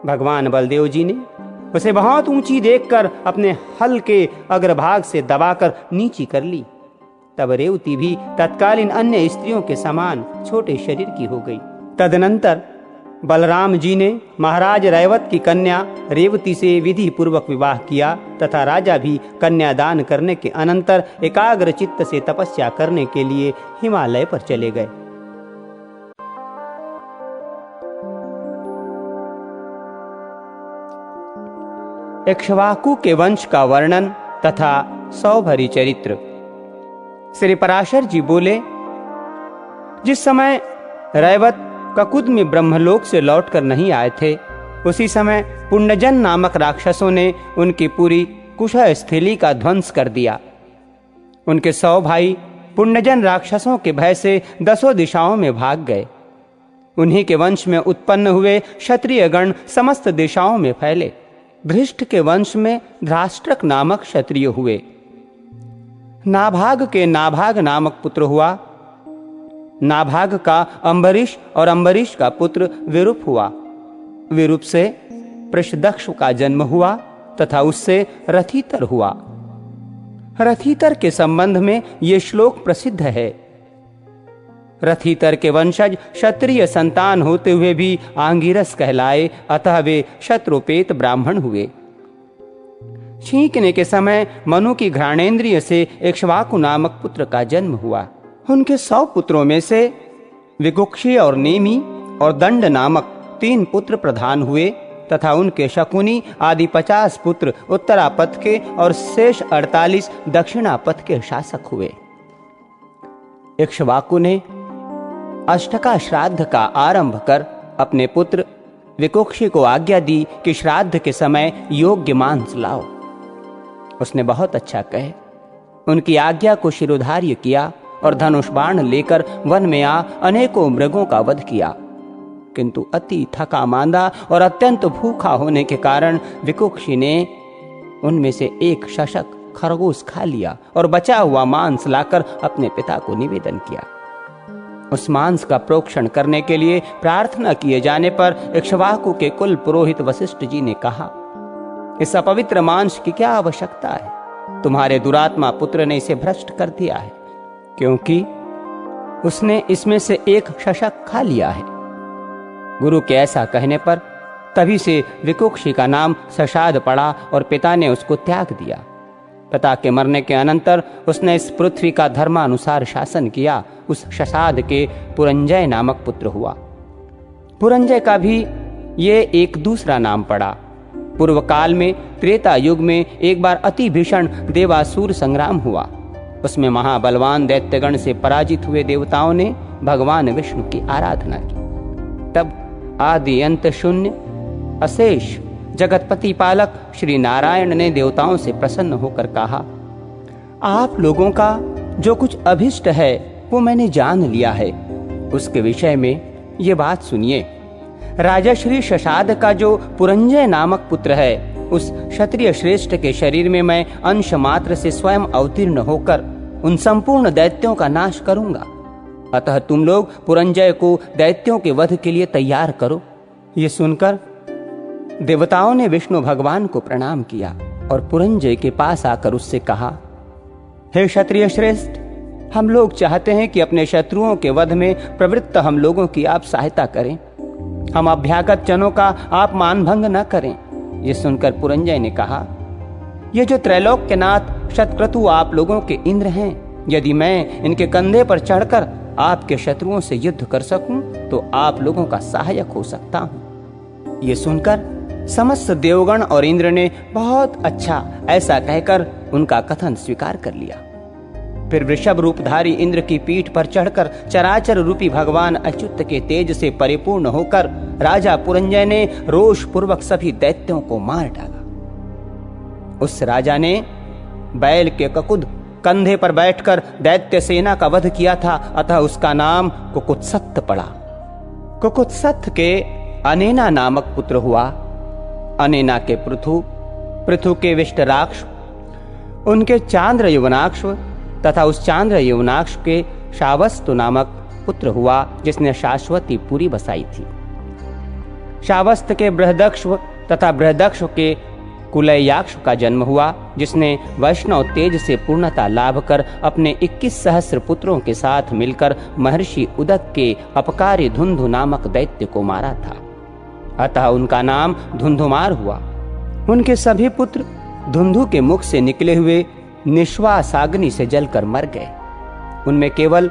भगवान बलदेव जी ने उसे बहुत ऊंची देखकर अपने हल के अग्रभाग से दबाकर नीची कर ली। तब रेवती भी तत्कालीन अन्य स्त्रियों के समान छोटे शरीर की हो गई। तदनंतर बलराम जी ने महाराज रैवत की कन्या रेवती से विधि पूर्वक विवाह किया तथा राजा भी कन्यादान करने के अनंतर एकाग्र चित्त से तपस्या करने के लिए हिमालय पर चले गए। इक्ष्वाकु के वंश का वर्णन तथा सौभरी चरित्र। श्री पराशर जी बोले, जिस समय रैवत ककुद में ब्रह्मलोक से लौटकर नहीं आए थे, उसी समय पुण्यजन नामक राक्षसों ने उनकी पूरी कुशस्थली का ध्वंस कर दिया। उनके 100 भाई पुण्यजन राक्षसों के भय से 10 दिशाओं में भाग गए। उन्हीं के वंश में उत्पन्न हुए क्षत्रिय गण समस्त दिशाओं में फैले। धृष्ट के वंश में धराष्ट्रक नामक क्षत्रिय हुए। नाभाग के नाभाग नामक पुत्र हुआ। नाभाग का अम्बरीश और अम्बरीश का पुत्र विरूप हुआ। विरूप से पृषदक्ष का जन्म हुआ तथा उससे रथितर हुआ। रथितर के संबंध में ये श्लोक प्रसिद्ध है। रथितर के वंशज क्षत्रिय संतान होते हुए भी आंगिरस कहलाए, अतः वे शत्रुपेत ब्राह्मण हुए। छींकने के समय मनु की घ्राणेन्द्रिय से इक्ष्वाकु नामक पुत्र का जन्म हुआ। उनके 100 पुत्रों में से विगुक्षी और नेमी और दंड नामक 3 पुत्र प्रधान हुए तथा उनके शकुनी आदि 50 पुत्र उत्तरापथ के और शेष 48 दक्षिणापथ के शासक हुए। इक्ष्वाकु ने अष्टका श्राद्ध का आरंभ कर अपने पुत्र विकुक्षी को आज्ञा दी कि श्राद्ध के समय योग्य मांस लाओ। उसने बहुत अच्छा कहे उनकी आज्ञा को शिरोधार्य किया और धनुष बाण लेकर वन में आ अनेकों मृगों का वध किया, किंतु अति थका मांदा और अत्यंत भूखा होने के कारण विकुक्षी ने उनमें से एक शशक खरगोश खा लिया और बचा हुआ मांस लाकर अपने पिता को निवेदन किया। उस मांस का प्रोक्षण करने के लिए प्रार्थना किए जाने पर इक्ष्वाकु के कुल पुरोहित वशिष्ठ जी ने कहा, इस अपवित्र मांस की क्या आवश्यकता है? तुम्हारे दुरात्मा पुत्र ने इसे भ्रष्ट कर दिया है, क्योंकि उसने इसमें से एक शशक खा लिया है। गुरु के ऐसा कहने पर तभी से विकुक्षी का नाम शशाद पड़ा और पिता ने उसको त्याग दिया। पिता के मरने के अनंतर उसने इस पृथ्वी का धर्मानुसार शासन किया। उस शशाद के पुरंजय नामक पुत्र हुआ। पुरंजय का भी ये एक दूसरा नाम पड़ा। पूर्व काल में त्रेता युग में एक बार अति भीषण देवासुर संग्राम हुआ। उसमें महाबलवान दैत्यगण से पराजित हुए देवताओं ने भगवान विष्णु की आराधना की। तब आदि अंत शून्य अशेष जगतपति पालक श्री नारायण ने देवताओं से प्रसन्न होकर कहा, आप लोगों का जो कुछ अभिष्ट है वो मैंने जान लिया है। उसके विषय में ये बात सुनिए। राजा श्री शशाद का जो पुरंजय नामक पुत्र है, उस क्षत्रिय श्रेष्ठ के शरीर में मैं अंश मात्र से स्वयं अवतीर्ण होकर उन संपूर्ण दैत्यों का नाश करूंगा। अतः तुम लोग पुरंजय को दैत्यों के वध के लिए तैयार करो। ये सुनकर देवताओं ने विष्णु भगवान को प्रणाम किया और पुरंजय के पास आकर उससे कहा, हे क्षत्रिय श्रेष्ठ, हम लोग चाहते हैं कि अपने शत्रुओं के वध में प्रवृत्त हम लोगों की आप सहायता करें। हम अभ्यागत जनों का आप मानभंग न करें। ये सुनकर पुरंजय ने कहा, ये जो त्रैलोक के नाथ शतक्रतु आप लोगों के इंद्र हैं, यदि मैं इनके कंधे पर चढ़कर आपके शत्रुओं से युद्ध कर सकूं तो आप लोगों का सहायक हो सकता हूं। ये सुनकर समस्त देवगण और इंद्र ने बहुत अच्छा ऐसा कहकर उनका कथन स्वीकार कर लिया। फिर वृषभ रूपधारी इंद्र की पीठ पर चढ़कर चराचर रूपी भगवान अच्युत के तेज से परिपूर्ण होकर राजा पुरंजय ने रोष पूर्वक सभी दैत्यों को मार डाला। उस राजा ने बैल के ककुद कंधे पर बैठकर दैत्य सेना का वध किया था, अतः उसका नाम कुकुत्सथ पड़ा। कुकुत्सथ के अनेना नामक पुत्र हुआ। अनेना के पृथु, पृथु के विष्टराक्ष, उनके चांद्र यवनाक्ष तथा उस चांद्र यवनाक्ष के शावस्तु नामक पुत्र हुआ, जिसने शाश्वती पुरी बसाई थी। शावस्त के बृहदक्ष तथा बृहदक्ष के कुलयाक्ष का जन्म हुआ, जिसने वैष्णव तेज से पूर्णता लाभ कर अपने 21 सहस्र पुत्रों के साथ मिलकर महर्षि उदक के अपकारी धुंधु नामक दैत्य को मारा था। अतः उनका नाम धुंधुमार हुआ। उनके सभी पुत्र धुंधु के मुख से निकले हुए निश्वासाग्नि से जलकर मर गए। उनमें केवल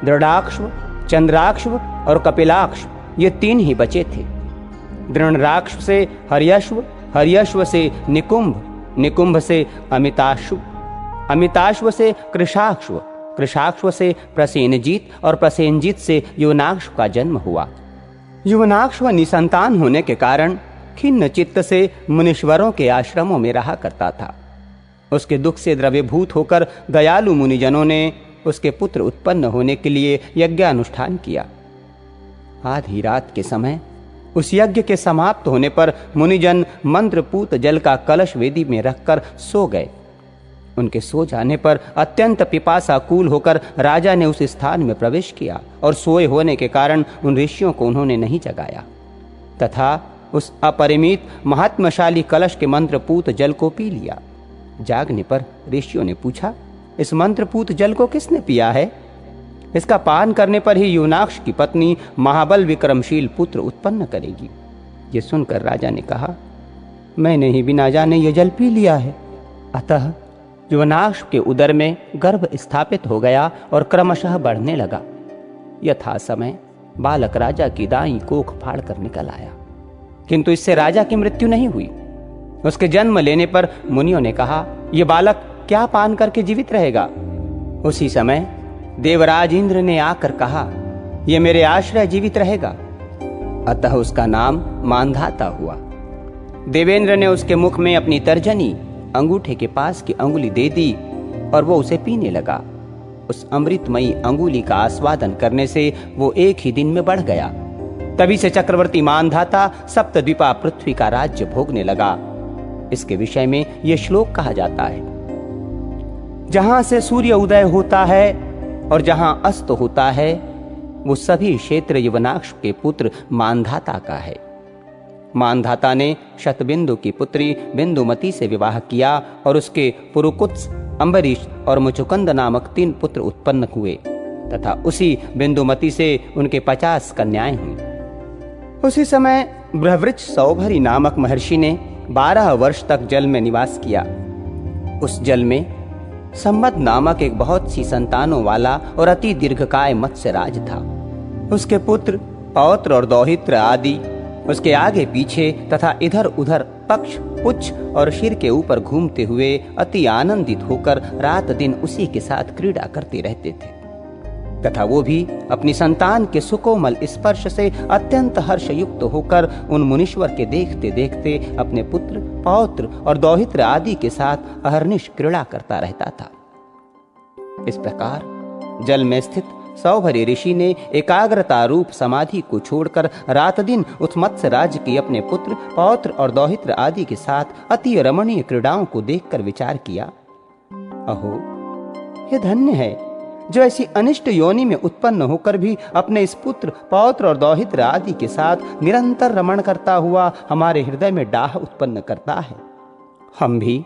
दृढ़ाक्ष, चंद्राक्ष और कपिलाक्ष ये 3 ही बचे थे। दृढ़राक्ष से हर्यश्व, हर्यश्व से निकुंभ, निकुंभ से अमिताश्व, अमिताश्व से कृशाक्ष, कृशाक्ष से प्रसेनजीत और प्रसेनजीत से युवनाक्ष का जन्म हुआ। युवनाक्ष निसंतान होने के कारण खिन्न चित्त से मुनीश्वरों के आश्रमों में रहा करता था। उसके दुख से द्रव्यभूत होकर दयालु मुनिजनों ने उसके पुत्र उत्पन्न होने के लिए यज्ञानुष्ठान किया। आधी रात के समय उस यज्ञ के समाप्त होने पर मुनिजन मंत्रपूत जल का कलश वेदी में रखकर सो गए। उनके सो जाने पर अत्यंत पिपासाकुल होकर राजा ने उस स्थान में प्रवेश किया और सोए होने के कारण उन ऋषियों को उन्होंने नहीं जगाया तथा उस अपरिमित महात्मशाली कलश के मंत्रपूत जल को पी लिया। जागने पर ऋषियों ने पूछा, इस मंत्रपूत जल को किसने पिया है? इसका पान करने पर ही युवनाक्ष की पत्नी महाबल विक्रमशील पुत्र उत्पन्न करेगी। ये सुनकर राजा ने कहा, मैंने ही बिना जाने ये जल पी लिया है। अतः युवनाक्ष के उदर में गर्भ स्थापित हो गया और क्रमशः बढ़ने लगा। यथा समय बालक राजा की दाई कोख फाड़ कर निकल आया, किंतु इससे राजा की मृत्यु नहीं हुई। उसके जन्म लेने पर मुनियों ने कहा, यह बालक क्या पान करके जीवित रहेगा? उसी समय देवराज इंद्र ने आकर कहा, यह मेरे आश्रय जीवित रहेगा। अतः उसका नाम मानधाता हुआ। देवेंद्र ने उसके मुख में अपनी तर्जनी अंगूठे के पास की अंगुली दे दी और वो उसे पीने लगा। उस अमृतमयी अंगुली का आस्वादन करने से वो एक ही दिन में बढ़ गया। तभी से चक्रवर्ती मानधाता सप्तद्वीपा पृथ्वी का राज्य भोगने लगा। इसके विषय में यह श्लोक कहा जाता है, जहां से सूर्य उदय होता है और जहां अस्त होता है वो सभी क्षेत्र युवनाक्ष के पुत्र मानधाता का है। मानधाता ने शतबिंदु की पुत्री बिंदुमती से विवाह किया और उसके पुरुकुत्स, अम्बरीश और मुचुकंद नामक 3 पुत्र उत्पन्न हुए तथा उसी बिंदुमती से उनके 50 कन्याएं हुई। उसी समय बृहवृक्ष सौभरी नामक महर्षि ने 12 वर्ष तक जल में निवास किया। उस जल में संबद नामक एक बहुत सी संतानों वाला और अति दीर्घकाय मत्स्यराज था। उसके पुत्र पौत्र और दौहित्र आदि उसके आगे पीछे तथा इधर उधर पक्ष, पुच्छ और शिर के ऊपर घूमते हुए अति आनंदित होकर रात दिन उसी के साथ क्रीड़ा करते रहते थे तथा वो भी अपनी संतान के सुकोमल स्पर्श से अत्यंत हर्षयुक्त होकर उन मुनीश्वर के देखते देखते अपने पुत्र, पौत्र और दौहित्र आदि के साथ अहर्निश क्रीड़ा करता रहता था। इस प्रकार जल में स्थित सौभरी ऋषि ने एकाग्रता रूप समाधि को छोड़कर रात दिन उस मत्स्य राज की अपने पुत्र, पौत्र और दौहित्र आदि के साथ अति रमणीय क्रीड़ाओं को देखकर विचार किया, अहो ये धन्य है जो ऐसी अनिष्ट योनि में उत्पन्न होकर भी अपने इस पुत्र, पौत्र और दौहित्र आदि के साथ निरंतर रमण करता हुआ हमारे हृदय में डाह उत्पन्न करता है। हम भी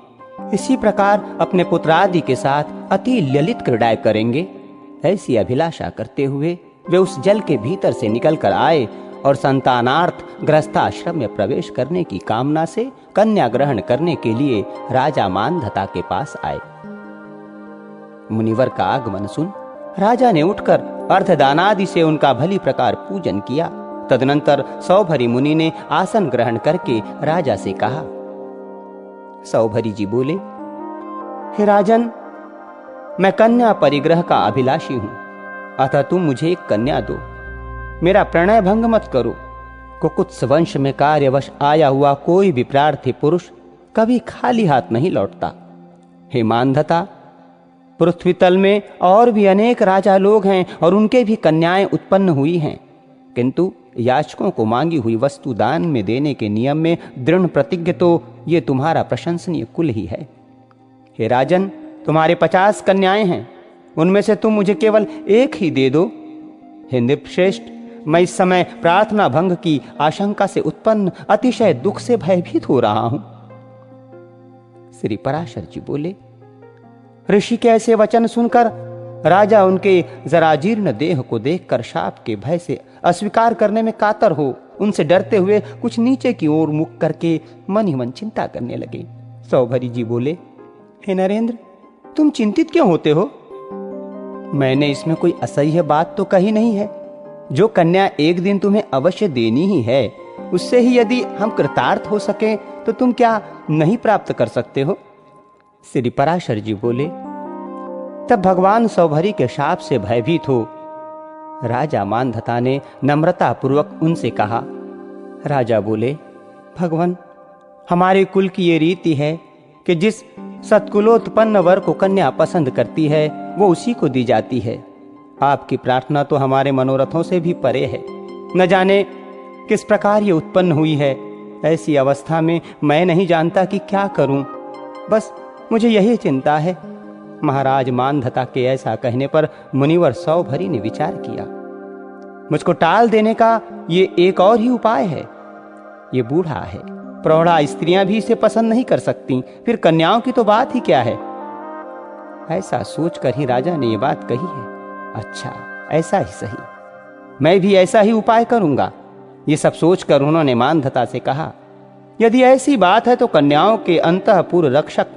इसी प्रकार अपने पुत्रादि के साथ अति ललित क्रीड़ाएं करेंगे। ऐसी अभिलाषा करते हुए वे उस जल के भीतर से निकलकर आए और संतानार्थ गृहस्थाश्रम में प्रवेश करने की कामना से कन्या ग्रहण करने के लिए राजा मानधता के पास आए। मुनिवर का आगमन सुन राजा ने उठकर अर्धदानादि से उनका भली प्रकार पूजन किया। तदनंतर सौभरी मुनि ने आसन ग्रहण करके राजा से कहा। सौभरी जी बोले, हे राजन, मैं कन्या परिग्रह का अभिलाषी हूं, अतः तुम मुझे एक कन्या दो। मेरा प्रणय भंग मत करो। कुकुत्स वंश में कार्यवश आया हुआ कोई भी प्रार्थी पुरुष कभी खाली हाथ नहीं लौटता। हे मानधता, पृथ्वी तल में और भी अनेक राजा लोग हैं और उनके भी कन्याएं उत्पन्न हुई हैं, किंतु याचकों को मांगी हुई वस्तु दान में देने के नियम में दृढ़ प्रतिज्ञ तो ये तुम्हारा प्रशंसनीय कुल ही है। हे राजन, तुम्हारे 50 कन्याएं हैं, उनमें से तुम मुझे केवल एक ही दे दो। हे नृपश्रेष्ठ, मैं इस समय प्रार्थना भंग की आशंका से उत्पन्न अतिशय दुख से भयभीत हो रहा हूं। श्री पराशर जी बोले, ऋषि के ऐसे वचन सुनकर राजा उनके जराजीर्ण देह को देखकर शाप के भय से अस्वीकार करने में कातर हो उनसे डरते हुए कुछ नीचे की ओर मुख करके मन ही मन चिंता करने लगे। सौभरी जी बोले, हे नरेंद्र, तुम चिंतित क्यों होते हो? मैंने इसमें कोई असह्य बात तो कही नहीं है। जो कन्या एक दिन तुम्हें अवश्य देनी ही है, उससे ही यदि हम कृतार्थ हो सके तो तुम क्या नहीं प्राप्त कर सकते हो? श्री पराशर जी बोले, तब भगवान सौभरी के शाप से भयभीत हो राजा मानधता ने नम्रता पूर्वक उनसे कहा। राजा बोले, भगवान, हमारे कुल की ये रीति है कि जिस सत्कुलोत्पन्न वर को कन्या पसंद करती है, वो उसी को दी जाती है। आपकी प्रार्थना तो हमारे मनोरथों से भी परे है। न जाने किस प्रकार ये उत्पन्न हुई है। ऐसी अवस्था में मैं नहीं जानता कि क्या करूं। बस मुझे यही चिंता है। महाराज मानधता के ऐसा कहने पर मुनिवर सौभरी ने विचार किया। मुझको टाल देने का ये एक और ही उपाय है। ये बूढ़ा है, प्रौढ़ा स्त्रियां भी इसे पसंद नहीं कर सकती, फिर कन्याओं की तो बात ही क्या है। ऐसा सोचकर ही राजा ने ये बात कही है। अच्छा, ऐसा ही सही, मैं भी ऐसा ही उपाय करूंगा। ये सब सोचकर उन्होंने मानधता से कहा, यदि ऐसी बात है तो कन्याओं के अंतःपुर रक्षक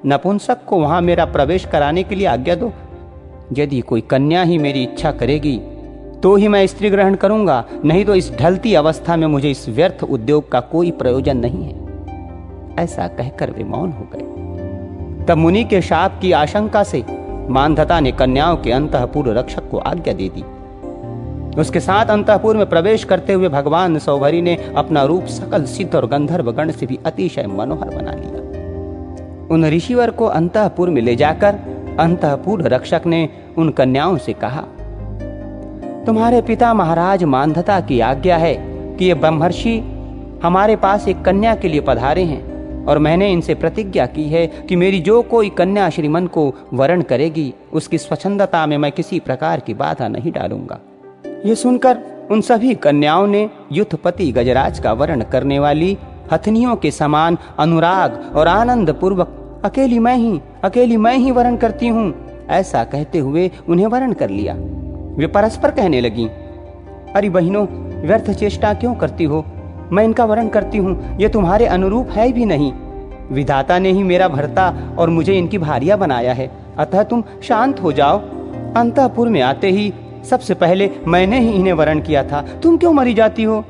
नपुंसक को वहां मेरा प्रवेश कराने के लिए आज्ञा दो। यदि कोई कन्या ही मेरी इच्छा करेगी तो ही मैं स्त्री ग्रहण करूंगा, नहीं तो इस ढलती अवस्था में मुझे इस व्यर्थ उद्योग का कोई प्रयोजन नहीं है। ऐसा कहकर वे मौन हो गए। तब मुनि के शाप की आशंका से मानधता ने कन्याओं के अंतःपुर रक्षक को आज्ञा दे दी। उसके साथ अंतःपुर में प्रवेश करते हुए भगवान सौभरी ने अपना रूप सकल सिद्ध और गंधर्व गण से भी अतिशय मनोहर बना लिया। उन ऋषिवर को अंतःपुर में ले जाकर अंतःपुर रक्षक ने उन कन्याओं से कहा, तुम्हारे पिता महाराज मानधता की आज्ञा है कि ये ब्रह्मर्षि हमारे पास एक कन्या के लिए पधारे हैं और मैंने इनसे प्रतिज्ञा की है कि मेरी जो कोई कन्या श्रीमन को वरण करेगी उसकी स्वच्छंदता में मैं किसी प्रकार की बाधा नहीं डालूंगा। ये सुनकर उन सभी कन्याओं ने युद्धपति गजराज का वरण करने वाली हथनियों के समान अनुराग और आनंद पूर्वक अकेली मैं ही वरण करती हूँ ऐसा कहते हुए उन्हें वरण कर लिया। वे परस्पर कहने लगी, अरे बहनों, व्यर्थ चेष्टा क्यों करती हो? मैं इनका वरण करती हूँ, ये तुम्हारे अनुरूप है भी नहीं। विधाता ने ही मेरा भर्ता और मुझे इनकी भारिया बनाया है, अतः तुम शांत हो जाओ। अंतःपुर में आते ही सबसे पहले मैंने ही इन्हें वरण किया था, तुम क्यों मरी जाती हो?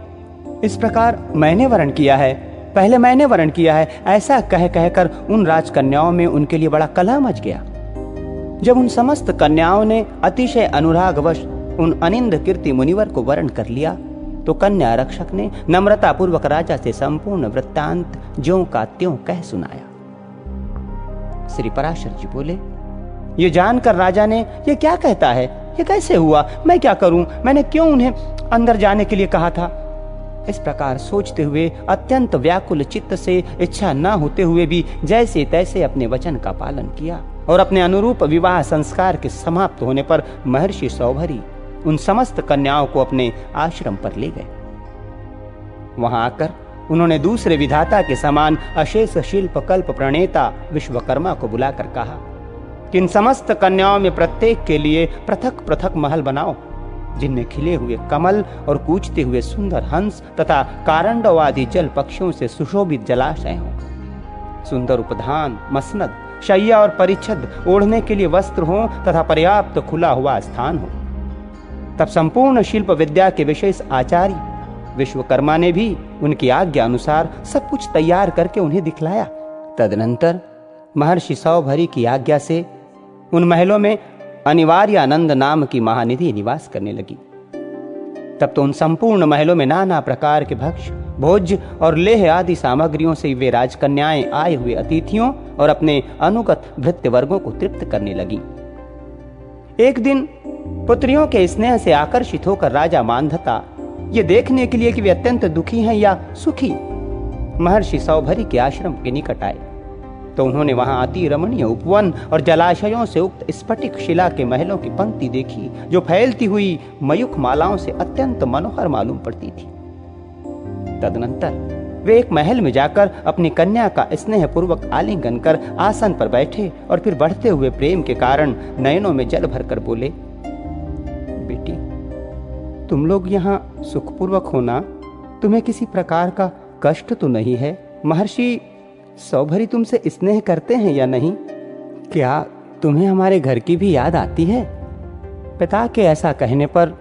इस प्रकार मैंने वरण किया है, पहले मैंने वरण किया है, ऐसा कह कहकर उन राजकन्याओं में उनके लिए बड़ा कलह मच गया। जब उन समस्त कन्याओं ने अतिशय अनुरागवश उन अनिंद कीर्ति मुनिवर को वरण कर लिया तो कन्या रक्षक ने नम्रता पूर्वक राजा से संपूर्ण वृत्तांत ज्यों का त्यों कह सुनाया। श्री पराशर जी बोले, ये जानकर राजा ने ये क्या कहता है, ये कैसे हुआ, मैं क्या करूं, मैंने क्यों उन्हें अंदर जाने के लिए कहा था? इस प्रकार सोचते हुए अत्यंत व्याकुल चित्त से इच्छा न होते हुए भी जैसे तैसे अपने वचन का पालन किया और अपने अनुरूप विवाह संस्कार के समाप्त होने पर महर्षि सौभरी उन समस्त कन्याओं को अपने आश्रम पर ले गए। वहां आकर उन्होंने दूसरे विधाता के समान अशेष शिल्प कल्प प्रणेता विश्वकर्मा को बुलाकर कहा कि इन समस्त कन्याओं में प्रत्येक के लिए पृथक पृथक महल बनाओ, जिनमें खिले हुए कमल और कूचते हुए सुंदर हंस तथा कारंडव आदि जल पक्षियों से सुशोभित जलाशय हो, सुंदर उपधान, मसनद, शैया और परिच्छद, ओढ़ने के लिए वस्त्र हो तथा पर्याप्त खुला हुआ स्थान हो। तब संपूर्ण शिल्प विद्या के विशेष आचार्य विश्वकर्मा ने भी उनकी आज्ञा अनुसार सब कुछ तैयार करके उन्हें दिखलाया। तदनंतर महर्षि सौभरी की आज्ञा से उन महलों में अनिवार्य आनंद नाम की महानिधि निवास करने लगी। तब तो उन संपूर्ण महलों में नाना प्रकार के भक्ष, भोज्य और लेह आदि सामग्रियों से वे राजकन्याएं आए हुए अतिथियों और अपने अनुगत भृत्य वर्गों को तृप्त करने लगी। एक दिन पुत्रियों के स्नेह से आकर्षित होकर राजा मानधता ये देखने के लिए कि वे अत्यंत दुखी हैं या सुखी, महर्षि सौभरी के आश्रम के निकट आए तो उन्होंने वहां अति रमणीय उपवन और जलाशयों से उक्त स्फटिक शिला के महलों की पंक्ति देखी जो फैलती हुई मयूख मालाओं से अत्यंत मनोहर मालूम पड़ती थी। तदनंतर वे एक महल में जाकर अपनी कन्या का स्नेह पूर्वक आलिंगन कर आसन पर बैठे और फिर बढ़ते हुए प्रेम के कारण नयनों में जल भरकर बोले, बेटी, तुम लोग यहाँ सुखपूर्वक होना, तुम्हें किसी प्रकार का कष्ट तो नहीं है? महर्षि सौभरी तुमसे स्नेह करते हैं या नहीं? क्या तुम्हें हमारे घर की भी याद आती है? पिता के ऐसा कहने पर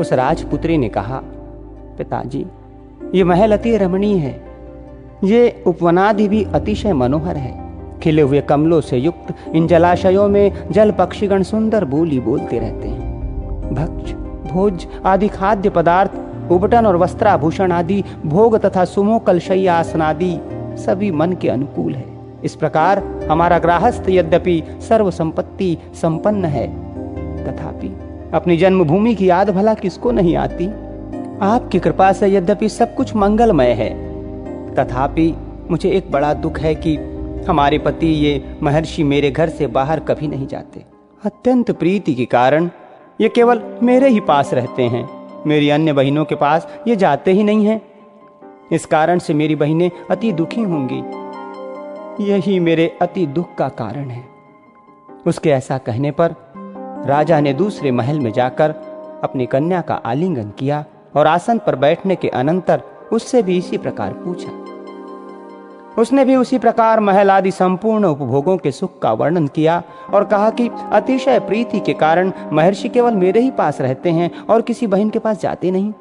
उस राजपुत्री ने कहा, पिताजी, ये महल अति रमणीय है, ये उपवनादि भी अतिशय मनोहर है। खिले हुए कमलों से युक्त इन जलाशयों में जल पक्षीगण सुंदर बोली बोलते रहते हैं। भक्ष, भोज आदि खाद्य पदार्थ, उबटन और वस्त्राभूषण आदि भोग तथा सुमोकल शय्या आसन आदि सभी मन के अनुकूल है। इस प्रकार हमारा गृहस्थ यद्यपि सर्व संपत्ति संपन्न है, तथापि अपनी जन्मभूमि की याद भला किसको नहीं आती। आपकी कृपा से यद्यपि सब कुछ मंगलमय है, तथापि मुझे एक बड़ा दुख है कि हमारे पति ये महर्षि मेरे घर से बाहर कभी नहीं जाते। अत्यंत प्रीति के कारण ये केवल मेरे ही पास रहते हैं, मेरी अन्य बहनों के पास ये जाते ही नहीं हैं। इस कारण से मेरी बहनें अति दुखी होंगी, यही मेरे अति दुख का कारण है। उसके ऐसा कहने पर राजा ने दूसरे महल में जाकर अपनी कन्या का आलिंगन किया और आसन पर बैठने के अनंतर उससे भी इसी प्रकार पूछा। उसने भी उसी प्रकार महल आदि संपूर्ण उपभोगों के सुख का वर्णन किया और कहा कि अतिशय प्रीति के कारण महर्षि केवल मेरे ही पास रहते हैं और किसी बहन के पास जाते नहीं।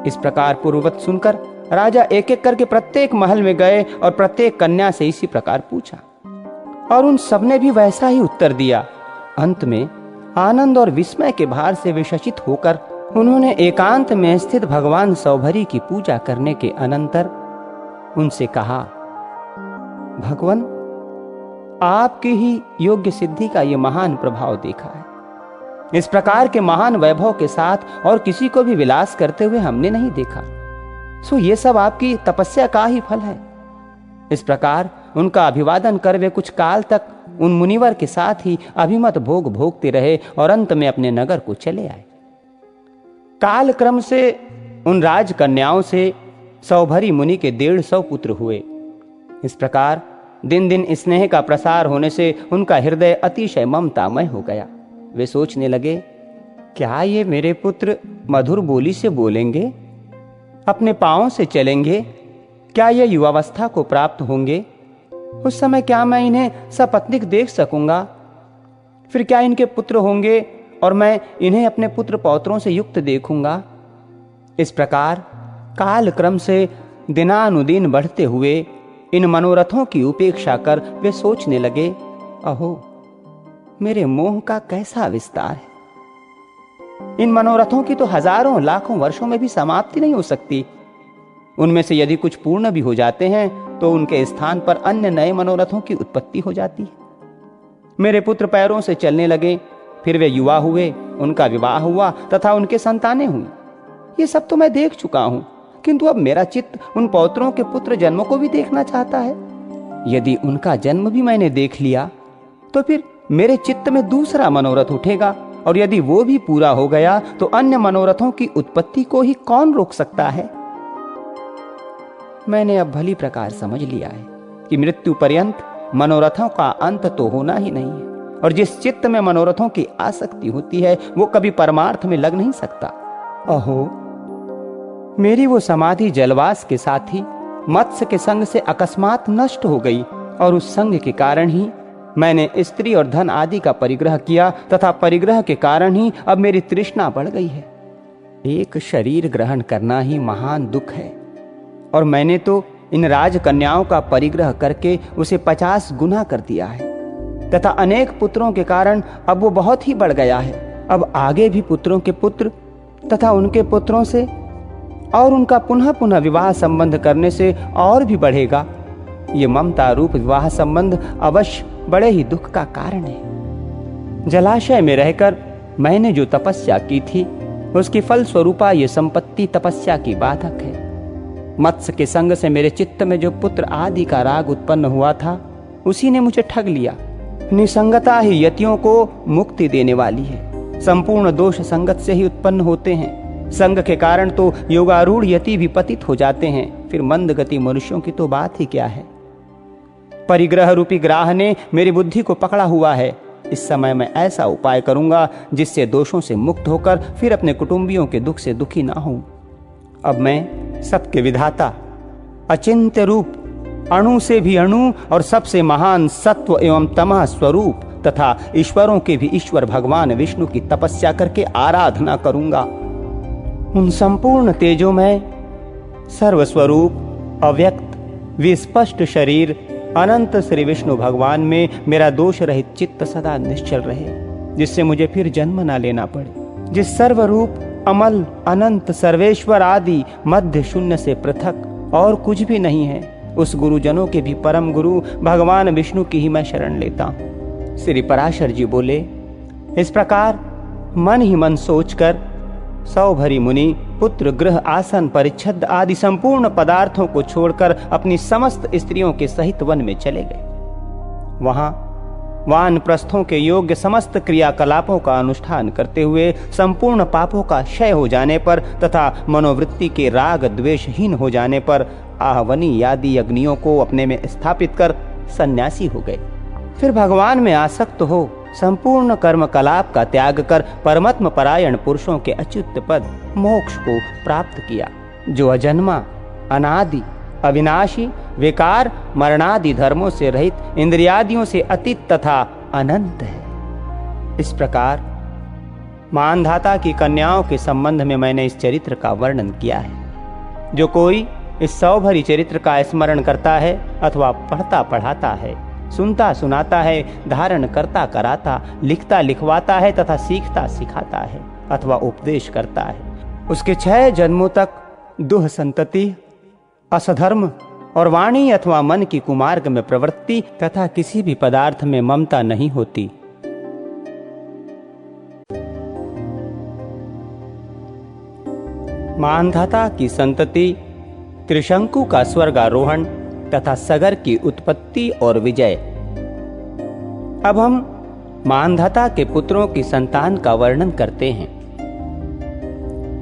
इस प्रकार पूर्ववत सुनकर राजा एक एक करके प्रत्येक महल में गए और प्रत्येक कन्या से इसी प्रकार पूछा और उन सबने भी वैसा ही उत्तर दिया। अंत में आनंद और विस्मय के भार से विशशित होकर उन्होंने एकांत में स्थित भगवान सौभरी की पूजा करने के अनंतर उनसे कहा, भगवान, आपकी ही योग्य सिद्धि का ये महान प्रभाव देखा है। इस प्रकार के महान वैभव के साथ और किसी को भी विलास करते हुए हमने नहीं देखा, सो ये सब आपकी तपस्या का ही फल है। इस प्रकार उनका अभिवादन कर वे कुछ काल तक उन मुनिवर के साथ ही अभिमत भोग भोगते रहे और अंत में अपने नगर को चले आए। काल क्रम से उन राजकन्याओं से सौभरी मुनि के 150 पुत्र हुए। इस प्रकार दिन दिन स्नेह का प्रसार होने से उनका हृदय अतिशय ममतामय हो गया। वे सोचने लगे, क्या ये मेरे पुत्र मधुर बोली से बोलेंगे, अपने पांवों से चलेंगे, क्या ये युवावस्था को प्राप्त होंगे? उस समय क्या मैं इन्हें सपत्नीक देख सकूंगा? फिर क्या इनके पुत्र होंगे और मैं इन्हें अपने पुत्र पौत्रों से युक्त देखूंगा? इस प्रकार काल क्रम से दिनानुदिन बढ़ते हुए इन मनोरथों की उपेक्षा कर वे सोचने लगे, अहो मेरे मोह का कैसा विस्तार है। इन मनोरथों की तो हजारों लाखों वर्षों में भी समाप्ति नहीं हो सकती। उनमें से यदि कुछ पूर्ण भी हो जाते हैं तो उनके स्थान पर अन्य नए मनोरथों की उत्पत्ति हो जाती है। मेरे पुत्र पैरों से चलने लगे, फिर वे युवा हुए, उनका विवाह हुआ तथा उनके संतानें हुई। ये सब तो मैं देख चुका हूं, किंतु अब मेरा चित्त उन पौत्रों के पुत्र जन्मों को भी देखना चाहता है। यदि उनका जन्म भी मैंने देख लिया तो फिर मेरे चित्त में दूसरा मनोरथ उठेगा, और यदि वो भी पूरा हो गया तो अन्य मनोरथों की उत्पत्ति को ही कौन रोक सकता है। मैंने अब भली प्रकार समझ लिया है कि मृत्यु पर्यंत मनोरथों का अंत तो होना ही नहीं है, और जिस चित्त में मनोरथों की आसक्ति होती है वो कभी परमार्थ में लग नहीं सकता। अहो मेरी वो समाधि जलवास के साथी मत्स्य के संग से अकस्मात नष्ट हो गई, और उस संग के कारण ही मैंने स्त्री और धन आदि का परिग्रह किया, तथा परिग्रह के कारण ही अब मेरी तृष्णा बढ़ गई है। एक शरीर ग्रहण करना ही महान दुख है, और मैंने तो इन राजकन्याओं का परिग्रह करके उसे 50 गुना कर दिया है, तथा अनेक पुत्रों के कारण अब वो बहुत ही बढ़ गया है। अब आगे भी पुत्रों के पुत्र तथा उनके पुत्रों से और उनका पुनः पुनः विवाह संबंध करने से और भी बढ़ेगा। ये ममता रूप विवाह संबंध अवश्य बड़े ही दुख का कारण है। जलाशय में रहकर मैंने जो तपस्या की थी उसकी फल स्वरूपा ये संपत्ति तपस्या की बाधक है। मत्स्य के संग से मेरे चित्त में जो पुत्र आदि का राग उत्पन्न हुआ था उसी ने मुझे ठग लिया। निसंगता ही यतियों को मुक्ति देने वाली है। संपूर्ण दोष संगत से ही उत्पन्न होते हैं। संग के कारण तो योगारूढ़ यति भी पतित हो जाते हैं, फिर मंद गति मनुष्यों की तो बात ही क्या है। परिग्रह रूपी ग्राह ने मेरी बुद्धि को पकड़ा हुआ है। इस समय मैं ऐसा उपाय करूंगा जिससे दोषों से मुक्त होकर फिर अपने कुटुंबियों के दुख से दुखी ना हूं। अब मैं सबके विधाता, अचिंत्य रूप, अणु से भी अणु और सबसे महान सत्व एवं तमः स्वरूप तथा ईश्वरों के भी ईश्वर भगवान विष्णु की तपस्या करके आराधना करूंगा। उन संपूर्ण तेजों में सर्वस्वरूप, अव्यक्त, विस्पष्ट शरीर, अनंत श्री विष्णु भगवान में मेरा दोष रहित चित्त सदा निश्चल रहे, जिससे मुझे फिर जन्म ना लेना पड़े। जिस सर्वरूप, अमल, अनंत, सर्वेश्वर आदि मध्य शून्य से पृथक और कुछ भी नहीं है, उस गुरुजनों के भी परम गुरु भगवान विष्णु की ही मैं शरण लेता हूं। श्री पराशर जी बोले, इस प्रकार मन ही मन सोचकर सौभरी मुनि पुत्र, गृह, आसन, परिच्छद आदि संपूर्ण पदार्थों को छोड़कर अपनी समस्त स्त्रियों के सहित वन में चले गए। वहां वानप्रस्थों के योग्य समस्त क्रियाकलापों का अनुष्ठान करते हुए संपूर्ण पापों का क्षय हो जाने पर तथा मनोवृत्ति के राग द्वेषहीन हो जाने पर आहवनी आदि अग्नियों को अपने में स्थापित कर सन्यासी हो गए। फिर भगवान में आसक्त हो संपूर्ण कर्म कलाप का त्याग कर परमात्म परायण पुरुषों के अच्युत पद मोक्ष को प्राप्त किया, जो अजन्मा, अनादि, अविनाशी, विकार, मरणादि धर्मों से रहित, इंद्रियादियों से अतीत तथा अनंत है। इस प्रकार मानधाता की कन्याओं के संबंध में मैंने इस चरित्र का वर्णन किया है। जो कोई इस सौभरी चरित्र का स्मरण करता है अथवा पढ़ता पढ़ाता है, सुनता सुनाता है, धारण करता कराता, लिखता लिखवाता है तथा सीखता सिखाता है अथवा उपदेश करता है, उसके 6 जन्मों तक दुह संतति, असधर्म और वाणी अथवा मन की कुमार्ग में प्रवृत्ति तथा किसी भी पदार्थ में ममता नहीं होती। मानधाता की संतति, त्रिशंकु का स्वर्गारोहण तथा सगर की उत्पत्ति और विजय। अब हम मानधाता के पुत्रों की संतान का वर्णन करते हैं।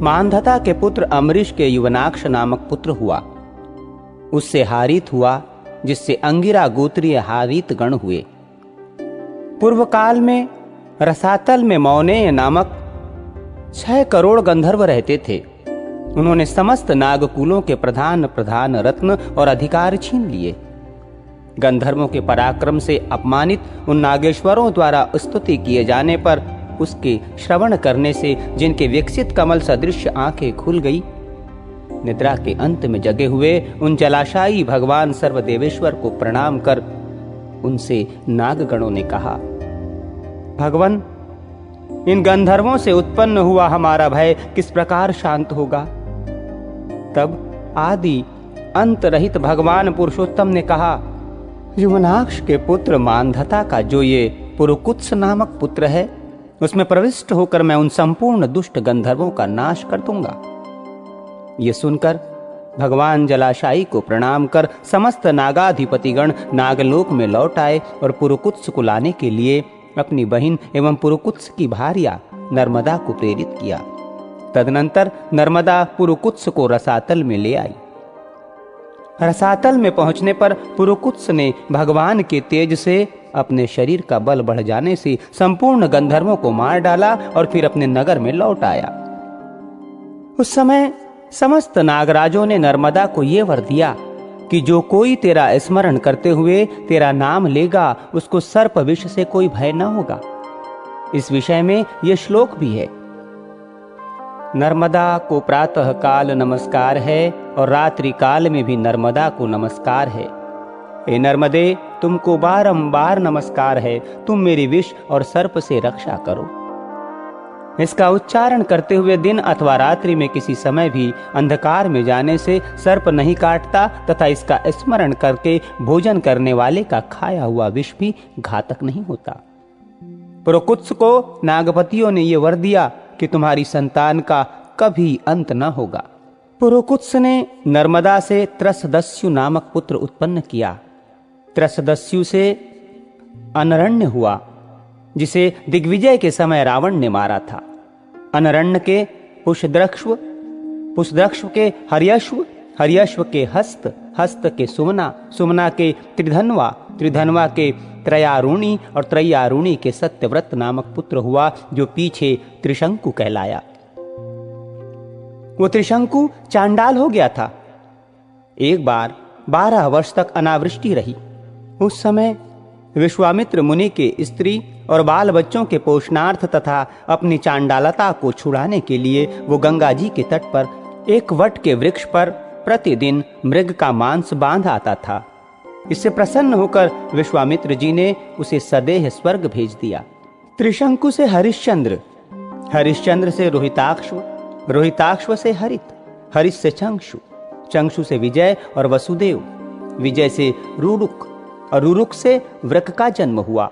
मानधाता के पुत्र अम्बरीश के युवनाक्ष नामक पुत्र हुआ। उससे हारीत हुआ, जिससे अंगिरा गोत्रीय हारीत गण हुए। पूर्व काल में रसातल में मौनेय नामक 6 करोड़ गंधर्व रहते थे। उन्होंने समस्त नागकुलों के प्रधान प्रधान रत्न और अधिकार छीन लिए। गंधर्वों के पराक्रम से अपमानित उन नागेश्वरों द्वारा स्तुति किए जाने पर उसके श्रवण करने से जिनके विकसित कमल सदृश आंखें खुल गई, निद्रा के अंत में जगे हुए उन जलाशायी भगवान सर्वदेवेश्वर को प्रणाम कर उनसे नागगणों ने कहा, भगवान, इन गंधर्वों से उत्पन्न हुआ हमारा भय किस प्रकार शांत होगा? तब आदि अंत रहित भगवान पुरुषोत्तम ने कहा, युवनाक्ष के पुत्र मानधाता का जो ये पुरुकुत्स नामक पुत्र है, उसमें प्रविष्ट होकर मैं उन संपूर्ण दुष्ट गंधर्वों का नाश कर दूंगा। ये सुनकर भगवान जलाशायी को प्रणाम कर समस्त नागाधिपतिगण नागलोक में लौट आए और पुरुकुत्स को लाने के लिए अपनी बहन एवं पुरुकुत्स की भार्या नर्मदा को प्रेरित किया। तदनंतर नर्मदा पुरुकुत्स को रसातल में ले आई। रसातल में पहुंचने पर पुरुकुत्स ने भगवान के तेज से अपने शरीर का बल बढ़ जाने से संपूर्ण गंधर्वों को मार डाला और फिर अपने नगर में लौट आया। उस समय समस्त नागराजों ने नर्मदा को ये वर दिया कि जो कोई तेरा स्मरण करते हुए तेरा नाम लेगा, उसको सर्प विष से कोई भय न होगा। इस विषय में यह श्लोक भी है, नर्मदा को प्रातः काल नमस्कार है और रात्रि काल में भी नर्मदा को नमस्कार है। हे नर्मदे, तुमको बारंबार नमस्कार है, तुम मेरी विष और सर्प से रक्षा करो। इसका उच्चारण करते हुए दिन अथवा रात्रि में किसी समय भी अंधकार में जाने से सर्प नहीं काटता तथा इसका स्मरण करके भोजन करने वाले का खाया हुआ विष भी घातक नहीं होता। पुरुकुत्स को नागपतियों ने यह वर दिया कि तुम्हारी संतान का कभी अंत न होगा। पुरुकुत्स ने नर्मदा से त्रसदस्यु नामक पुत्र उत्पन्न किया। त्रसदस्यु से अनरण्य हुआ, जिसे दिग्विजय के समय रावण ने मारा था। अनरण्य के पुष्द्रक्ष्व, पुष्द्रक्ष्व के हर्यश्व, हर्यश्व के हस्त, हस्त के सुमना, सुमना के त्रिधनवा, त्रिधनवा के त्रयारुणी और त्रयारुणी के सत्यव्रत नामक पुत्र हुआ, जो पीछे त्रिशंकु कहलाया। वो त्रिशंकु चांडाल हो गया था। एक बार 12 वर्ष तक अनावृष्टि रही। उस समय विश्वामित्र मुनि के स्त्री और बाल बच्चों के पोषणार्थ तथा अपनी चांडालता को छुड़ाने के लिए वो गंगा जी के तट पर एक वट के वृक्ष पर प्रतिदिन मृग का मांस बांध आता था। इससे प्रसन्न होकर विश्वामित्र जी ने उसे सदेह स्वर्ग भेज दिया। त्रिशंकु से हरिश्चंद्र, हरिश्चंद्र से रोहिताक्ष, रोहिताक्ष से हरित, हरित से चंक्षु, चंक्षु से विजय और वसुदेव, विजय से रुरुक और रुरुक से वृक का जन्म हुआ।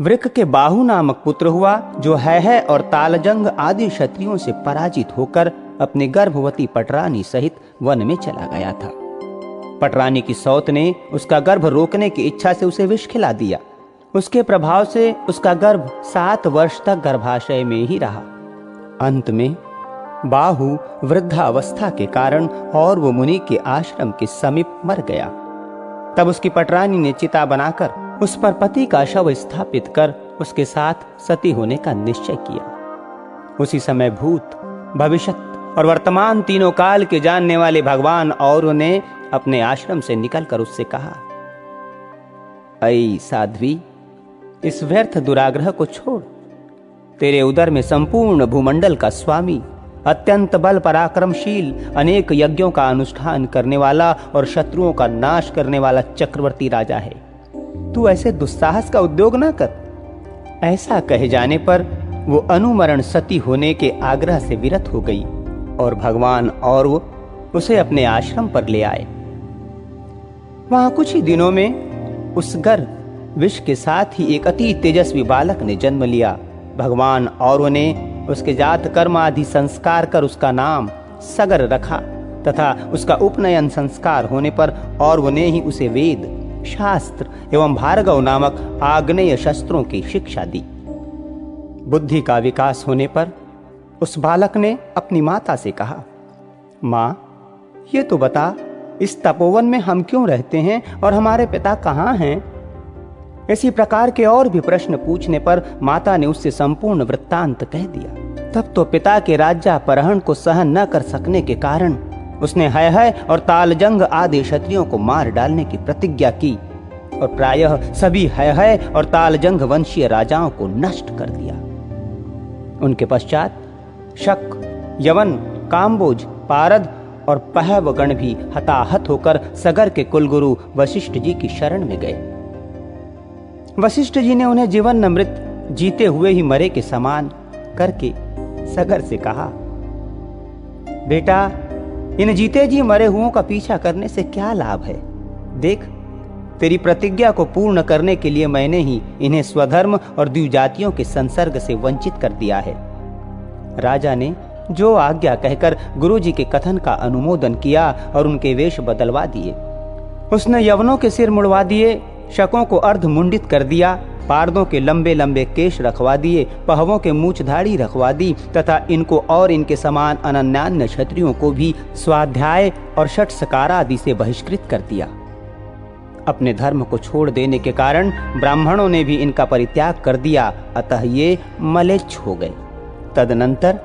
वृक के बाहु नामक पुत्र हुआ जो है और तालजंग आदि क्षत्रियों से पराजित होकर अपने गर्भवती पटरानी सहित वन में चला गया था। पटरानी की सौत ने उसका गर्भ रोकने की इच्छा से उसे विष खिला दिया। उसके प्रभाव से उसका गर्भ 7 वर्ष तक गर्भाशय में ही रहा। अंत में बाहु वृद्धावस्था के कारण और वो मुनि के आश्रम के समीप मर गया। तब उसकी पटरानी ने चिता बनाकर उस पर पति का शव स्थापित कर उसके साथ सती होने का निश्चय किया। उसी समय भूत, भविष्यत और वर्तमान तीनों काल के जानने वाले भगवान और ने अपने आश्रम से निकलकर उससे कहा, ऐ साध्वी, इस व्यर्थ दुराग्रह को छोड़। तेरे उदर में संपूर्ण भूमंडल का स्वामी, अत्यंत बल पराक्रमशील, अनेक यज्ञों का अनुष्ठान करने वाला और शत्रुओं का नाश करने वाला चक्रवर्ती राजा है। तू ऐसे दुस्साहस का उद्योग न कर। ऐसा कहे जाने पर वो अनुमरण सती होने के आग्रह से विरत हो गई और भगवान और वो उसे अपने आश्रम पर ले आए। वहां कुछ ही दिनों में उस गर्भ विष के साथ ही एक अति तेजस्वी बालक ने जन्म लिया। भगवान और ने उसके जात कर्म आदि संस्कार कर उसका नाम सगर रखा तथा उसका उपनयन संस्कार होने पर और ने ही उसे वेद, शास्त्र एवं भार्गव नामक आग्नेय शस्त्रों की शिक्षा दी। बुद्धि का विकास होने पर उस बालक ने अपनी माता से कहा, माँ, ये तो बता, इस तपोवन में हम क्यों रहते हैं और हमारे पिता कहाँ हैं? इसी प्रकार के और भी प्रश्न पूछने पर माता ने उससे संपूर्ण वृत्तांत कह दिया। तब तो पिता के राज्यापहरण को सहन न कर सकने के कारण उसने है और तालजंग आदि क्षत्रियों को मार डालने की प्रतिज्ञा की और प्रायः सभी है और तालजंग वंशीय राजाओं को नष्ट कर दिया। उनके पश्चात शक, यवन, काम्बोज, पारद और पहवगण भी हताहत होकर सगर के कुलगुरु वशिष्ठ जी की शरण में गए। वशिष्ठ जी ने उन्हें जीवन अमृत जीते हुए ही मरे के समान करके सगर से कहा, बेटा, इन जीते जी मरे हुओं का पीछा करने से क्या लाभ है? देख, तेरी प्रतिज्ञा को पूर्ण करने के लिए मैंने ही इन्हें स्वधर्म और द्विजातियों के संसर्ग से वंचित कर दिया है। राजा ने जो आज्ञा कहकर गुरुजी के कथन का अनुमोदन किया और उनके वेश बदलवा दिए। उसने यवनों के सिर मुड़वा दिए, शकों को अर्ध मुंडित कर दिया, पारदों के लंबे लंबे केश रखवा दिए, पहवों के मूछ धाड़ी रखवा दी तथा इनको और इनके समान अनन्यान्य क्षत्रियों को भी स्वाध्याय और षट सकार आदि से बहिष्कृत कर दिया। अपने धर्म को छोड़ देने के कारण ब्राह्मणों ने भी इनका परित्याग कर दिया, अतः ये मलेच्छ हो गए। तदनंतर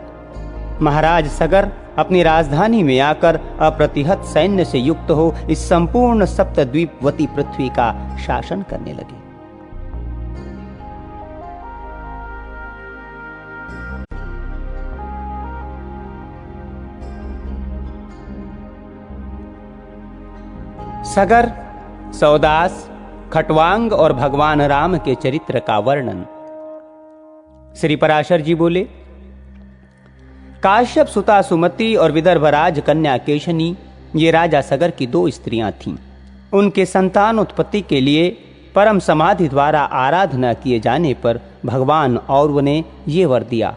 महाराज सगर अपनी राजधानी में आकर अप्रतिहत सैन्य से युक्त हो इस संपूर्ण सप्तद्वीपवती पृथ्वी का शासन करने लगे। सगर, सौदास, खटवांग और भगवान राम के चरित्र का वर्णन। श्री पराशर जी बोले, काश्यप सुता सुमति और विदर्भराज कन्या केशनी ये राजा सगर की 2 स्त्रियां थीं। उनके संतान उत्पत्ति के लिए परम समाधि द्वारा आराधना किए जाने पर भगवान और ने ये वर दिया,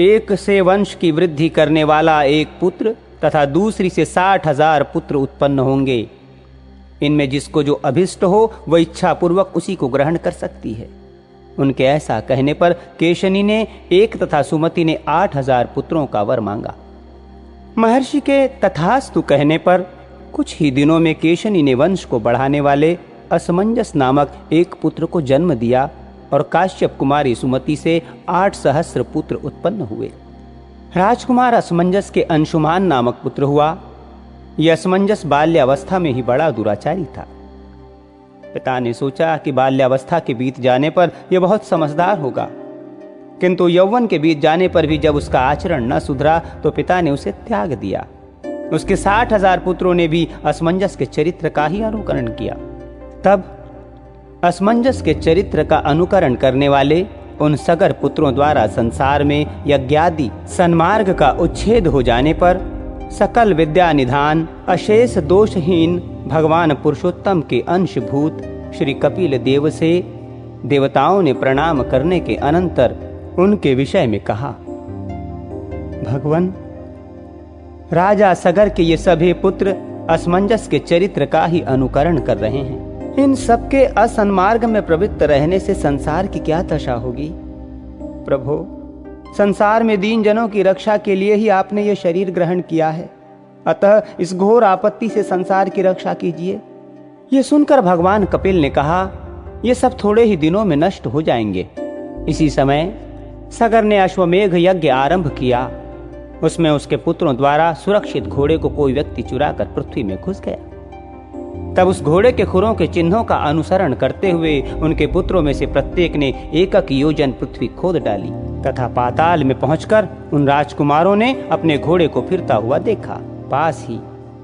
एक से वंश की वृद्धि करने वाला एक पुत्र तथा दूसरी से 60,000 पुत्र उत्पन्न होंगे। इनमें जिसको जो अभिष्ट हो वह इच्छा पूर्वक उसी को ग्रहण कर सकती है। उनके ऐसा कहने पर केशनी ने 1 तथा सुमति ने 8,000 पुत्रों का वर मांगा। महर्षि के तथास्तु कहने पर कुछ ही दिनों में केशनी ने वंश को बढ़ाने वाले असमंजस नामक एक पुत्र को जन्म दिया और काश्यप कुमारी सुमति से 8 सहस्र पुत्र उत्पन्न हुए। राजकुमार असमंजस के अंशुमान नामक पुत्र हुआ। यह असमंजस बाल्यावस्था में ही बड़ा दुराचारी था। पिता ने सोचा कि बाल्यावस्था के बीत जाने पर यह बहुत समझदार होगा, किंतु यौवन के बीत जाने पर भी जब उसका आचरण न सुधरा तो पिता ने उसे त्याग दिया। उसके 60,000 पुत्रों ने भी असमंजस के चरित्र का ही अनुकरण किया। तब असमंजस के चरित्र का अनुकरण करने वाले उन सगर पुत्रों द्वारा संसार में यज्ञादि सन्मार्ग का उच्छेद हो जाने पर सकल विद्या निधान अशेष दोषहीन भगवान पुरुषोत्तम के अंशभूत श्री कपिल देव से देवताओं ने प्रणाम करने के अनंतर उनके विषय में कहा, भगवान, राजा सगर के ये सभी पुत्र असमंजस के चरित्र का ही अनुकरण कर रहे हैं। इन सबके असन्मार्ग में प्रवृत्त रहने से संसार की क्या दशा होगी। प्रभु, संसार में दीन जनों की रक्षा के लिए ही आपने ये शरीर ग्रहण किया है, अतः इस घोर आपत्ति से संसार की रक्षा कीजिए। ये सुनकर भगवान कपिल ने कहा, ये सब थोड़े ही दिनों में नष्ट हो जाएंगे। इसी समय सगर ने अश्वमेघ यज्ञ आरंभ किया। उसमें उसके पुत्रों द्वारा सुरक्षित घोड़े को कोई व्यक्ति चुराकर पृथ्वी में घुस गया। तब उस घोड़े के खुरों के चिन्हों का अनुसरण करते हुए उनके पुत्रों में से प्रत्येक ने एक योजन पृथ्वी खोद डाली तथा पाताल में पहुंचकर उन राजकुमारों ने अपने घोड़े को फिरता हुआ देखा। पास ही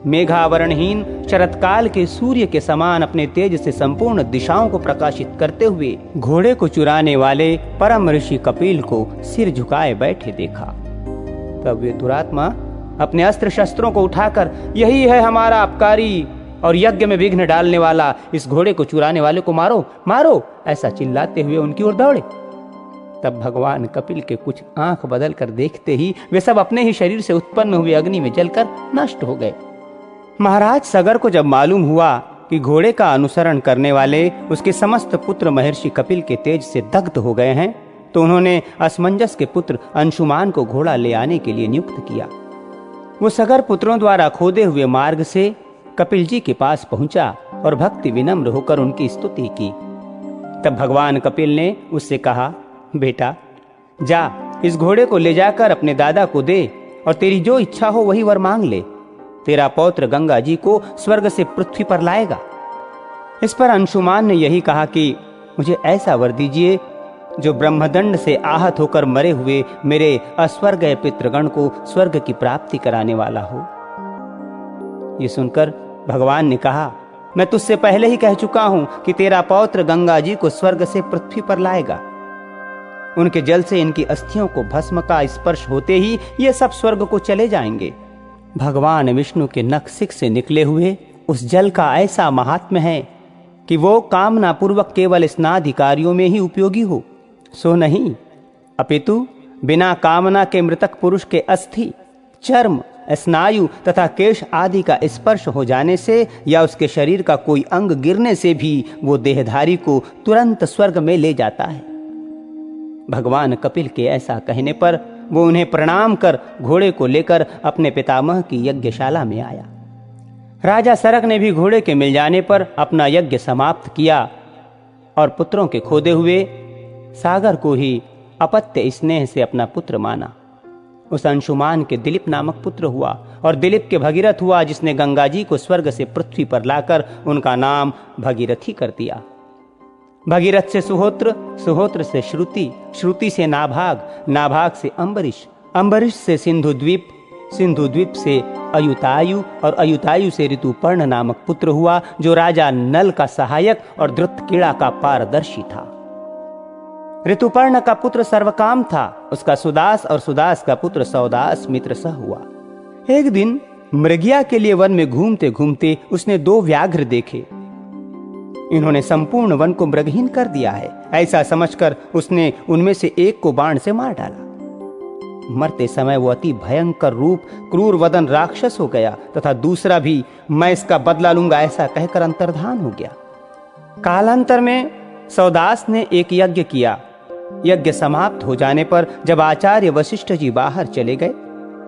मेघावरणहीन शरतकाल के सूर्य के समान अपने तेज से संपूर्ण दिशाओं को प्रकाशित करते हुए घोड़े को चुराने वाले परम ऋषि कपिल को सिर झुकाए बैठे देखा। तब वे दुरात्मा अपने अस्त्र शस्त्रों को उठाकर, यही है हमारा अपकारी और यज्ञ में विघ्न डालने वाला, इस घोड़े को चुराने वाले को मारो मारो, ऐसा चिल्लाते हुए उनकी ओर दौड़े। तब भगवान कपिल के कुछ आंख बदल कर देखते ही वे सब अपने ही शरीर से उत्पन्न हुए अग्नि में जलकर नष्ट हो गए। महाराज सगर को जब मालूम हुआ कि घोड़े का अनुसरण करने वाले उसके समस्त पुत्र महर्षि कपिल के तेज से दग्ध हो गए हैं, तो उन्होंने असमंजस के पुत्र अंशुमान को घोड़ा ले आने के लिए नियुक्त किया। वो सगर पुत्रों द्वारा खोदे हुए मार्ग से कपिल जी के पास पहुंचा और भक्ति विनम्र होकर उनकी स्तुति की। तब भगवान कपिल ने उससे कहा, बेटा जा, इस घोड़े को ले जाकर अपने दादा को दे और तेरी जो इच्छा हो वही वर मांग ले। तेरा पौत्र गंगा जी को स्वर्ग से पृथ्वी पर लाएगा। इस पर अंशुमान ने यही कहा कि मुझे ऐसा वर दीजिए जो ब्रह्मदंड से आहत होकर मरे हुए मेरे अस्वर्गीय पितृगण को स्वर्ग की प्राप्ति कराने वाला हो। ये सुनकर भगवान ने कहा, मैं तुझसे पहले ही कह चुका हूं कि तेरा पौत्र गंगा जी को स्वर्ग से पृथ्वी पर लाएगा। उनके जल से इनकी अस्थियों को भस्म का स्पर्श होते ही ये सब स्वर्ग को चले जाएंगे। भगवान विष्णु के नखशिख से निकले हुए उस जल का ऐसा महात्म्य है कि वो कामना पूर्वक केवल स्नाधिकारियों में ही उपयोगी हो, सो नहीं अपितु बिना कामना के मृतक पुरुष के अस्थि, चर्म, स्नायु तथा केश आदि का स्पर्श हो जाने से या उसके शरीर का कोई अंग गिरने से भी वो देहधारी को तुरंत स्वर्ग में ले जाता है। भगवान कपिल के ऐसा कहने पर वो उन्हें प्रणाम कर घोड़े को लेकर अपने पितामह की यज्ञशाला में आया। राजा सरक ने भी घोड़े के मिल जाने पर अपना यज्ञ समाप्त किया और पुत्रों के खोदे हुए सागर को ही अपत्य स्नेह से अपना पुत्र माना। उस अंशुमान के दिलीप नामक पुत्र हुआ और दिलीप के भगीरथ हुआ, जिसने गंगा जी को स्वर्ग से पृथ्वी पर लाकर उनका नाम भगीरथी कर दिया। भगीरथ से सुहोत्र, सुहोत्र से श्रुति, श्रुति से नाभाग, नाभाग से अंबरीश, अंबरीश से सिंधु द्वीप, सिंधु द्वीप से अयुतायु और अयुतायु से ऋतुपर्ण नामक पुत्र हुआ, जो राजा नल का सहायक और धृतकीड़ा का पारदर्शी था। ऋतुपर्ण का पुत्र सर्वकाम था, उसका सुदास और सुदास का पुत्र सौदास मित्र सह हुआ। एक दिन मृगिया के लिए वन में घूमते घूमते उसने 2 व्याघ्र देखे। इन्होंने संपूर्ण वन को मृगहीन कर दिया है, ऐसा समझकर उसने उनमें से एक को बाण से मार डाला। मरते समय वो अति भयंकर रूप क्रूर वदन राक्षस हो गया तथा दूसरा भी मैं इसका बदला लूंगा ऐसा कहकर अंतर्धान हो गया। कालांतर में सौदास ने एक यज्ञ किया। यज्ञ समाप्त हो जाने पर जब आचार्य वशिष्ठ जी बाहर चले गए,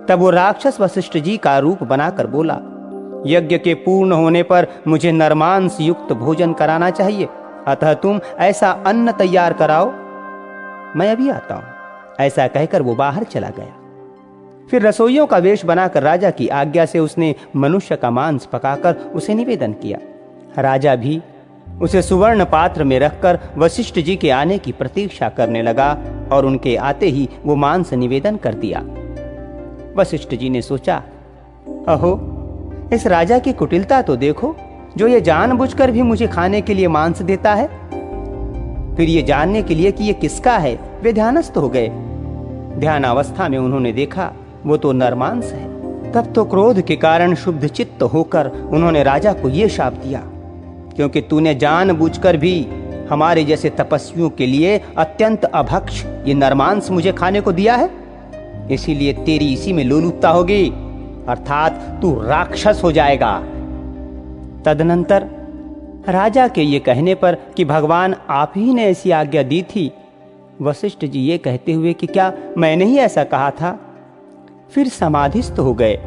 तब वो राक्षस वशिष्ठ जी का रूप बनाकर बोला, यज्ञ के पूर्ण होने पर मुझे नरमांस युक्त भोजन कराना चाहिए, अतः तुम ऐसा अन्न तैयार कराओ, मैं अभी आता हूं। ऐसा कहकर वो बाहर चला गया। फिर रसोइयों का वेश बनाकर राजा की आज्ञा से उसने मनुष्य का मांस पकाकर उसे निवेदन किया। राजा भी उसे सुवर्ण पात्र में रखकर वशिष्ठ जी के आने की प्रतीक्षा करने लगा और उनके आते ही वो मांस निवेदन कर दिया। वशिष्ठ जी ने सोचा, अहो, इस राजा की कुटिलता तो देखो, जो ये जानबूझकर भी मुझे खाने के लिए मांस देता है। फिर ये जानने के लिए कि ये किसका है, वे ध्यानस्थ हो गए। ध्यानावस्था में उन्होंने देखा वो तो नरमांस है तब तो क्रोध के कारण शुद्ध चित्त होकर उन्होंने राजा को ये शाप दिया, क्योंकि तूने जानबूझकर भी हमारे जैसे तपस्वियों के लिए अत्यंत अभक्ष ये नरमांस मुझे खाने को दिया है, इसीलिए तेरी इसी में लोलुपता होगी, अर्थात तू राक्षस हो जाएगा। तदनंतर राजा के ये कहने पर कि भगवान आप ही ने ऐसी आज्ञा दी थी, वशिष्ठ जी ये कहते हुए कि क्या मैंने ही ऐसा कहा था, फिर समाधिस्थ हो गए।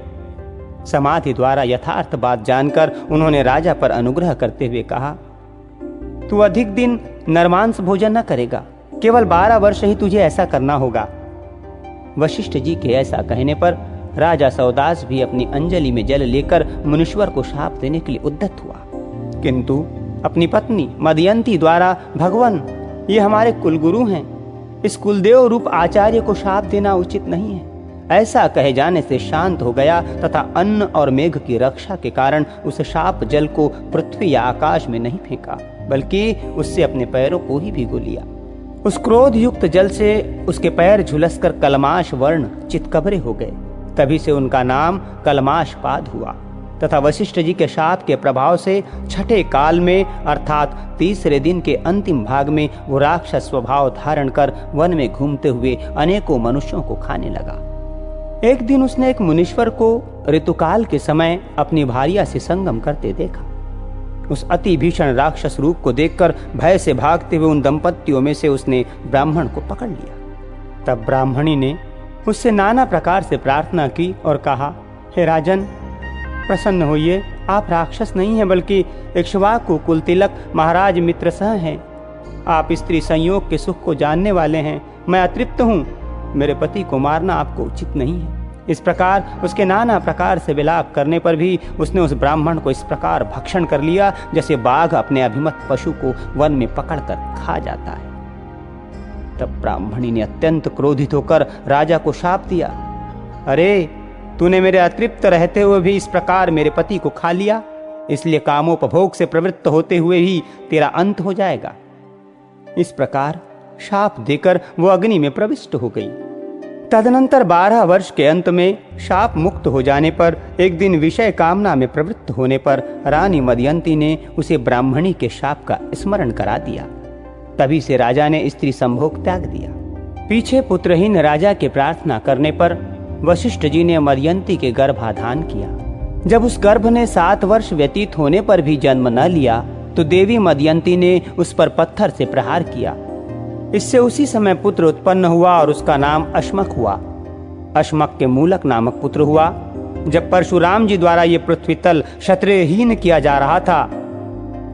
समाधि द्वारा यथार्थ बात जानकर उन्होंने राजा पर अनुग्रह करते हुए कहा, तू अधिक दिन नरमांस भोजन न करेगा, केवल 12 वर्ष ही तुझे ऐसा करना होगा। वशिष्ठ जी के ऐसा कहने पर राजा सौदास भी अपनी अंजलि में जल लेकर मुनीश्वर को शाप देने के लिए उद्यत हुआ, किंतु अपनी पत्नी मदयंती द्वारा, भगवान ये हमारे कुलगुरु हैं, इस कुलदेव रूप आचार्य को शाप देना उचित नहीं है, ऐसा कहे जाने से शांत हो गया तथा अन्न और मेघ की रक्षा के कारण उस शाप जल को पृथ्वी या आकाश में नहीं फेंका, बल्कि उससे अपने पैरों को ही भिगो लिया। उस क्रोध युक्त जल से उसके पैर झुलसकर कलमाश वर्ण चितकबरे हो गए। तभी से उनका नाम कलमाशपाद हुआ तथा वशिष्ठ जी के शाप के प्रभाव से छठे काल में अर्थात तीसरे दिन के अंतिम भाग में वो राक्षस स्वभाव धारण कर वन में घूमते हुए अनेकों मनुष्यों को खाने लगा। एक दिन उसने एक मुनीश्वर को ऋतुकाल के समय अपनी भार्या से संगम करते देखा। उस अति भीषण राक्षस रूप को देखकर भय से भागते हुए उन दंपतियों में से उसने ब्राह्मण को पकड़ लिया। तब ब्राह्मणी ने उससे नाना प्रकार से प्रार्थना की और कहा, हे राजन, प्रसन्न होइए, आप राक्षस नहीं हैं बल्कि इक्ष्वाकु कुलतिलक महाराज मित्रसह हैं। आप स्त्री संयोग के सुख को जानने वाले हैं। मैं अतृप्त हूँ, मेरे पति को मारना आपको उचित नहीं है। इस प्रकार उसके नाना प्रकार से विलाप करने पर भी उसने उस ब्राह्मण को इस प्रकार भक्षण कर लिया जैसे बाघ अपने अभिमत पशु को वन में पकड़कर खा जाता है। तब ब्राह्मणी ने अत्यंत क्रोधित होकर राजा को शाप दिया, अरे तूने मेरे अतृप्त रहते हुए भी इस प्रकार मेरे पति को खा लिया, इसलिए कामोपभोग से प्रवृत्त होते हुए ही तेरा अंत हो जाएगा। इस प्रकार शाप देकर वो अग्नि में प्रविष्ट हो गई। तदनंतर 12 वर्ष के अंत में शाप मुक्त हो जाने पर एक दिन विषय कामना में प्रवृत्त होने पर रानी मदयंती ने उसे ब्राह्मणी के शाप का स्मरण करा दिया। तभी से राजा ने स्त्री संभोग त्याग दिया। पीछे पुत्रहीन राजा के प्रार्थना करने पर वशिष्ठ जी ने मदयंती के गर्भाधान किया। जब उस गर्भ ने 7 वर्ष व्यतीत होने पर भी जन्म न लिया तो देवी मदयंती ने उस पर पत्थर से प्रहार किया। इससे उसी समय पुत्र उत्पन्न हुआ और उसका नाम अश्मक हुआ। अश्मक के मूलक नामक पुत्र हुआ। जब परशुराम जी द्वारा ये पृथ्वी तल क्षत्रियहीन किया जा रहा था,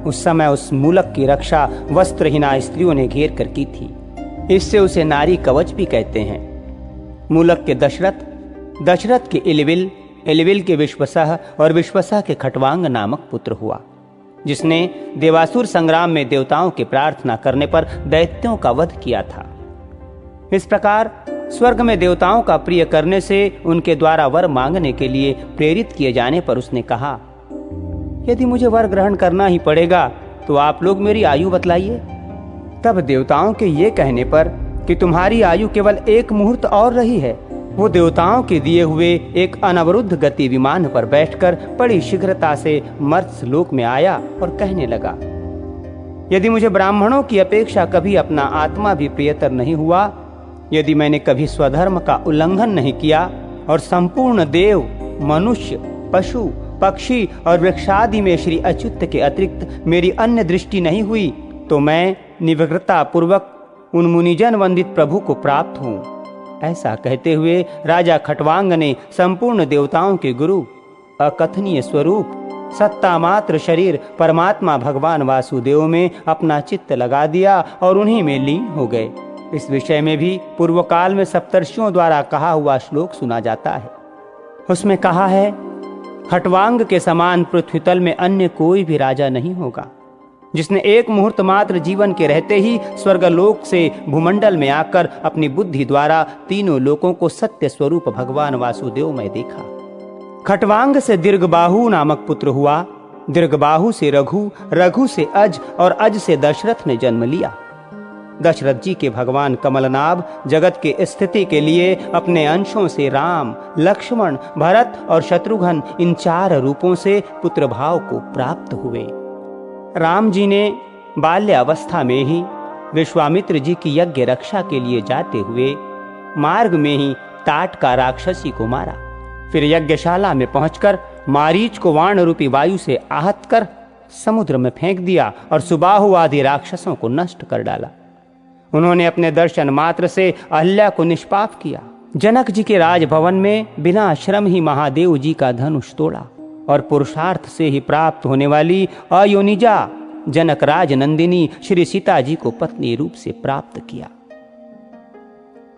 उस समय उस मूलक की रक्षा वस्त्रहीना स्त्रियों ने घेर कर की थी। इससे उसे नारी कवच भी कहते हैं। मूलक के दशरथ, दशरथ के इलविल, इलविल के विश्वसह और विश्वसह के खटवांग नामक पुत्र हुआ, जिसने देवासुर संग्राम में देवताओं की प्रार्थना करने पर दैत्यों का वध किया था। इस प्रकार स्वर्ग में देवताओं का प्रिय करने से उनके द्वारा वर मांगने के लिए प्रेरित किए जाने पर उसने कहा, यदि मुझे वर ग्रहण करना ही पड़ेगा तो आप लोग मेरी आयु बतलाइए। तब देवताओं के ये कहने पर कि तुम्हारी आयु केवल 1 मुहूर्त और रही है, वो देवताओं के दिए हुए एक अनवरुद्ध गति विमान पर बैठकर बड़ी शीघ्रता से मर्त्य लोक में आया और कहने लगा, यदि मुझे ब्राह्मणों की अपेक्षा कभी अपना आत्मा भी प्रियतर नहीं हुआ, यदि मैंने कभी स्वधर्म का उल्लंघन नहीं किया और संपूर्ण देव, मनुष्य, पशु, पक्षी और वृक्षादि में श्री अच्युत के अतिरिक्त मेरी अन्य दृष्टि नहीं हुई, तो मैं निवृत्ता पूर्वक उन मुनिजन वंदित प्रभु को प्राप्त हूँ। ऐसा कहते हुए राजा खटवांग ने संपूर्ण देवताओं के गुरु, अकथनीय स्वरूप, सत्ता मात्र शरीर परमात्मा भगवान वासुदेव में अपना चित्त लगा दिया और उन्हीं में लीन हो गए। इस विषय में भी पूर्व काल में सप्तर्षियों द्वारा कहा हुआ श्लोक सुना जाता है। उसमें कहा है, खटवांग के समान पृथ्वी तल में अन्य कोई भी राजा नहीं होगा, जिसने 1 मुहूर्त मात्र जीवन के रहते ही स्वर्गलोक से भूमंडल में आकर अपनी बुद्धि द्वारा तीनों लोकों को सत्य स्वरूप भगवान वासुदेव में देखा। खटवांग से दीर्घबाहु नामक पुत्र हुआ। दीर्घबाहु से रघु, रघु से अज और अज से दशरथ ने जन्म लिया। दशरथ जी के भगवान कमलनाभ जगत के स्थिति के लिए अपने अंशों से राम, लक्ष्मण, भरत और शत्रुघ्न इन 4 रूपों से पुत्र भाव को प्राप्त हुए। राम जी ने बाल्यावस्था में ही विश्वामित्र जी की यज्ञ रक्षा के लिए जाते हुए मार्ग में ही ताट का राक्षसी को मारा। फिर यज्ञशाला में पहुंचकर मारीच को वाण रूपी वायु से आहत कर समुद्र में फेंक दिया और सुबाहु आदि राक्षसों को नष्ट कर डाला। उन्होंने अपने दर्शन मात्र से अहल्या को निष्पाप किया। जनक जी के राजभवन में बिना श्रम ही महादेव जी का धनुष तोड़ा और पुरुषार्थ से ही प्राप्त होने वाली अयोनिजा जनक राज नंदिनी श्री सीता जी को पत्नी रूप से प्राप्त किया।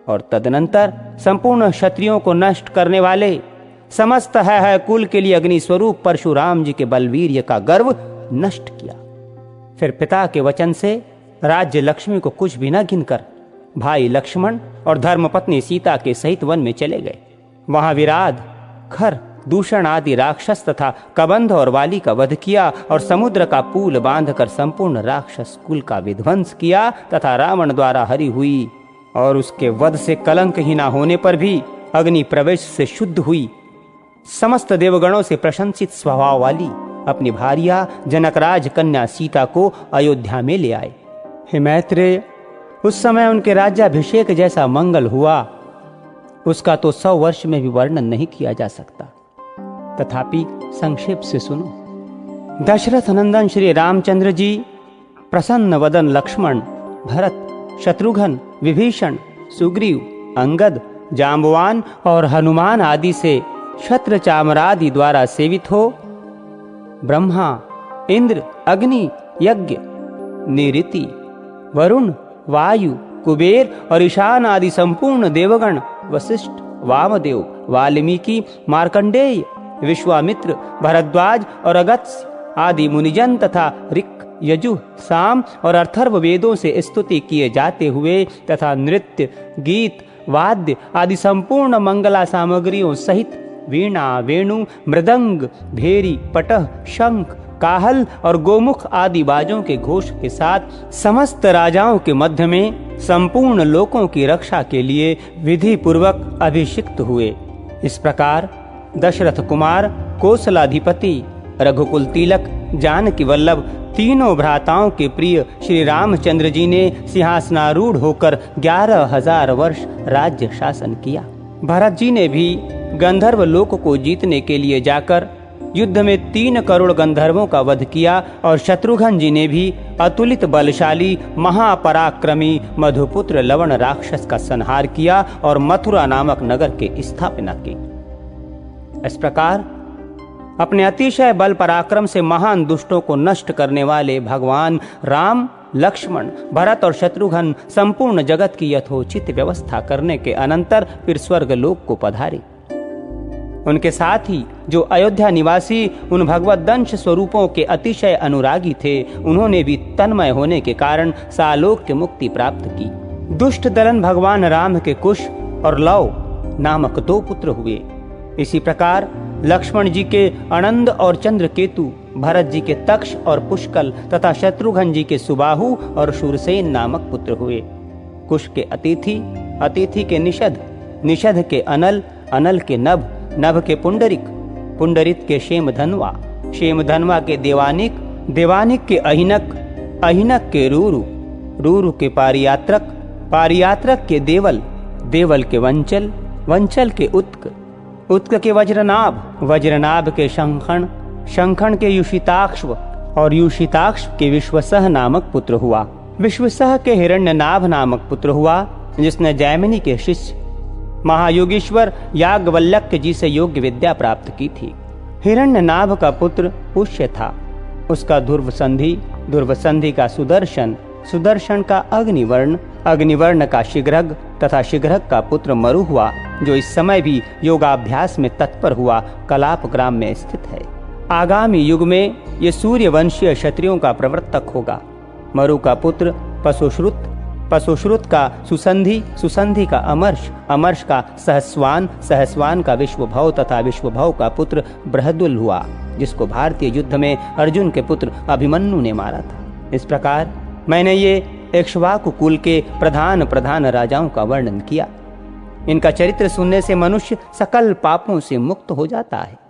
और तदनंतर संपूर्ण क्षत्रियों को नष्ट करने वाले समस्त है कुल के लिए अग्नि स्वरूप परशुराम जी के बलवीर्य का गर्व नष्ट किया। फिर पिता के वचन से राज्य लक्ष्मी को कुछ भी न गिनकर भाई लक्ष्मण और धर्मपत्नी सीता के सहित वन में चले गए। वहां विराध, खर, दूषण आदि राक्षस तथा कबंध और वाली का वध किया और समुद्र का पुल बांधकर संपूर्ण राक्षस कुल का विध्वंस किया तथा रावण द्वारा हरी हुई और उसके वध से कलंक ही न होने पर भी अग्नि प्रवेश से शुद्ध हुई समस्त देवगणों से प्रशंसित स्वभाव वाली अपनी भार्या जनकराज कन्या सीता को अयोध्या में ले आए। हे मैत्रेय, उस समय उनके राज्याभिषेक जैसा मंगल हुआ उसका तो 100 वर्ष में भी वर्णन नहीं किया जा सकता। तथापि संक्षेप से सुनो। दशरथ नंदन श्री रामचंद्र जी प्रसन्न वदन लक्ष्मण, भरत, शत्रुघ्न, विभीषण, सुग्रीव, अंगद, जाम्बवान और हनुमान आदि से छत्र चामरादि द्वारा सेवित हो ब्रह्मा, इंद्र, अग्नि, यज्ञ, निऋति, वरुण, वायु, कुबेर और ईशान आदि संपूर्ण देवगण, वशिष्ठ, वामदेव, वाल्मीकि, मार्कंडेय, विश्वामित्र, भरद्वाज और अगस्त्य आदि मुनिजन तथा ऋक्, यजुः, साम और अथर्व वेदों से स्तुति किए जाते हुए तथा नृत्य, गीत, वाद्य आदि संपूर्ण मंगला सामग्रियों सहित वीणा, वेणु, मृदंग, भेरी, पटह, शंख, काहल और गोमुख आदि बाजों के घोष के साथ समस्त राजाओं के मध्य में संपूर्ण लोकों की रक्षा के लिए विधि पूर्वक अभिषिक्त हुए। इस प्रकार दशरथ कुमार, कौशलाधिपति, रघुकुल तिलक, जानकी वल्लभ तीनों भ्राताओं के प्रिय श्री रामचंद्र जी ने सिंहासनारूढ़ होकर 11,000 वर्ष राज्य शासन किया। भरत जी ने भी गंधर्व लोक को जीतने के लिए जाकर युद्ध में 3 करोड़ गंधर्वों का वध किया और शत्रुघ्न जी ने भी अतुलित बलशाली महापराक्रमी मधुपुत्र लवण राक्षस का संहार किया और मथुरा नामक नगर की स्थापना की। इस प्रकार अपने अतिशय बल पराक्रम से महान दुष्टों को नष्ट करने वाले भगवान राम, लक्ष्मण, भरत और शत्रुघ्न संपूर्ण जगत की यथोचित व्यवस्था करने के अनंतर फिर स्वर्ग लोक को पधारे। उनके साथ ही जो अयोध्या निवासी उन भगवत दंश स्वरूपों के अतिशय अनुरागी थे, उन्होंने भी तन्मय होने के कारण सालोक की मुक्ति प्राप्त की। दुष्ट दलन भगवान राम के कुश और लव नामक 2 पुत्र हुए। इसी प्रकार लक्ष्मण जी के अनंद और चंद्रकेतु, भरत जी के तक्ष और पुष्कल तथा शत्रुघ्न जी के सुबाहु और शूरसेन नामक पुत्र हुए। कुश के अतिथि, अतिथि के निषद, निषद के अनल, अनल के नभ, नभ के पुंडरिक, पुंडरिक के शेमधनवा, शेमधनवा के देवानिक, देवानिक के अहिनक, अहिनक के रूरु, रूरु के पारियात्रक, पारियात्रक के देवल, देवल के वंचल, वंचल के उत्क, उत्क के वज्रनाभ, वज्रनाभ के शंखण, शंखण के युषिताक्ष और युषिताक्ष के विश्वसह नामक पुत्र हुआ। विश्वसह के हिरण्यनाभ नामक पुत्र हुआ, जिसने जैमिनी के शिष्य महायोगीश्वर याज्ञवल्क्य जी से योग्य विद्या प्राप्त की थी। हिरण्यनाभ का पुत्र पुष्य था, उसका ध्रुव संधि, ध्रुव संधि का सुदर्शन, सुदर्शन का अग्निवर्ण, अग्निवर्ण का शीघ्रग तथा शीघ्रग का पुत्र मरु हुआ, जो इस समय भी योगाभ्यास में तत्पर हुआ कलाप ग्राम में स्थित है। आगामी युग में ये सूर्य वंशीय क्षत्रियों का प्रवर्तक होगा। मरु का पुत्र पशुश्रुत, पशुश्रुत का सुसंधि, सुसंधि का अमर्ष, अमर्ष का सहस्वान, सहस्वान का विश्वभव तथा विश्वभव का पुत्र बृहदुल हुआ, जिसको भारतीय युद्ध में अर्जुन के पुत्र अभिमन्यु ने मारा था। इस प्रकार मैंने ये इक्ष्वाकु कुल के प्रधान प्रधान राजाओं का वर्णन किया। इनका चरित्र सुनने से मनुष्य सकल पापों से मुक्त हो जाता है।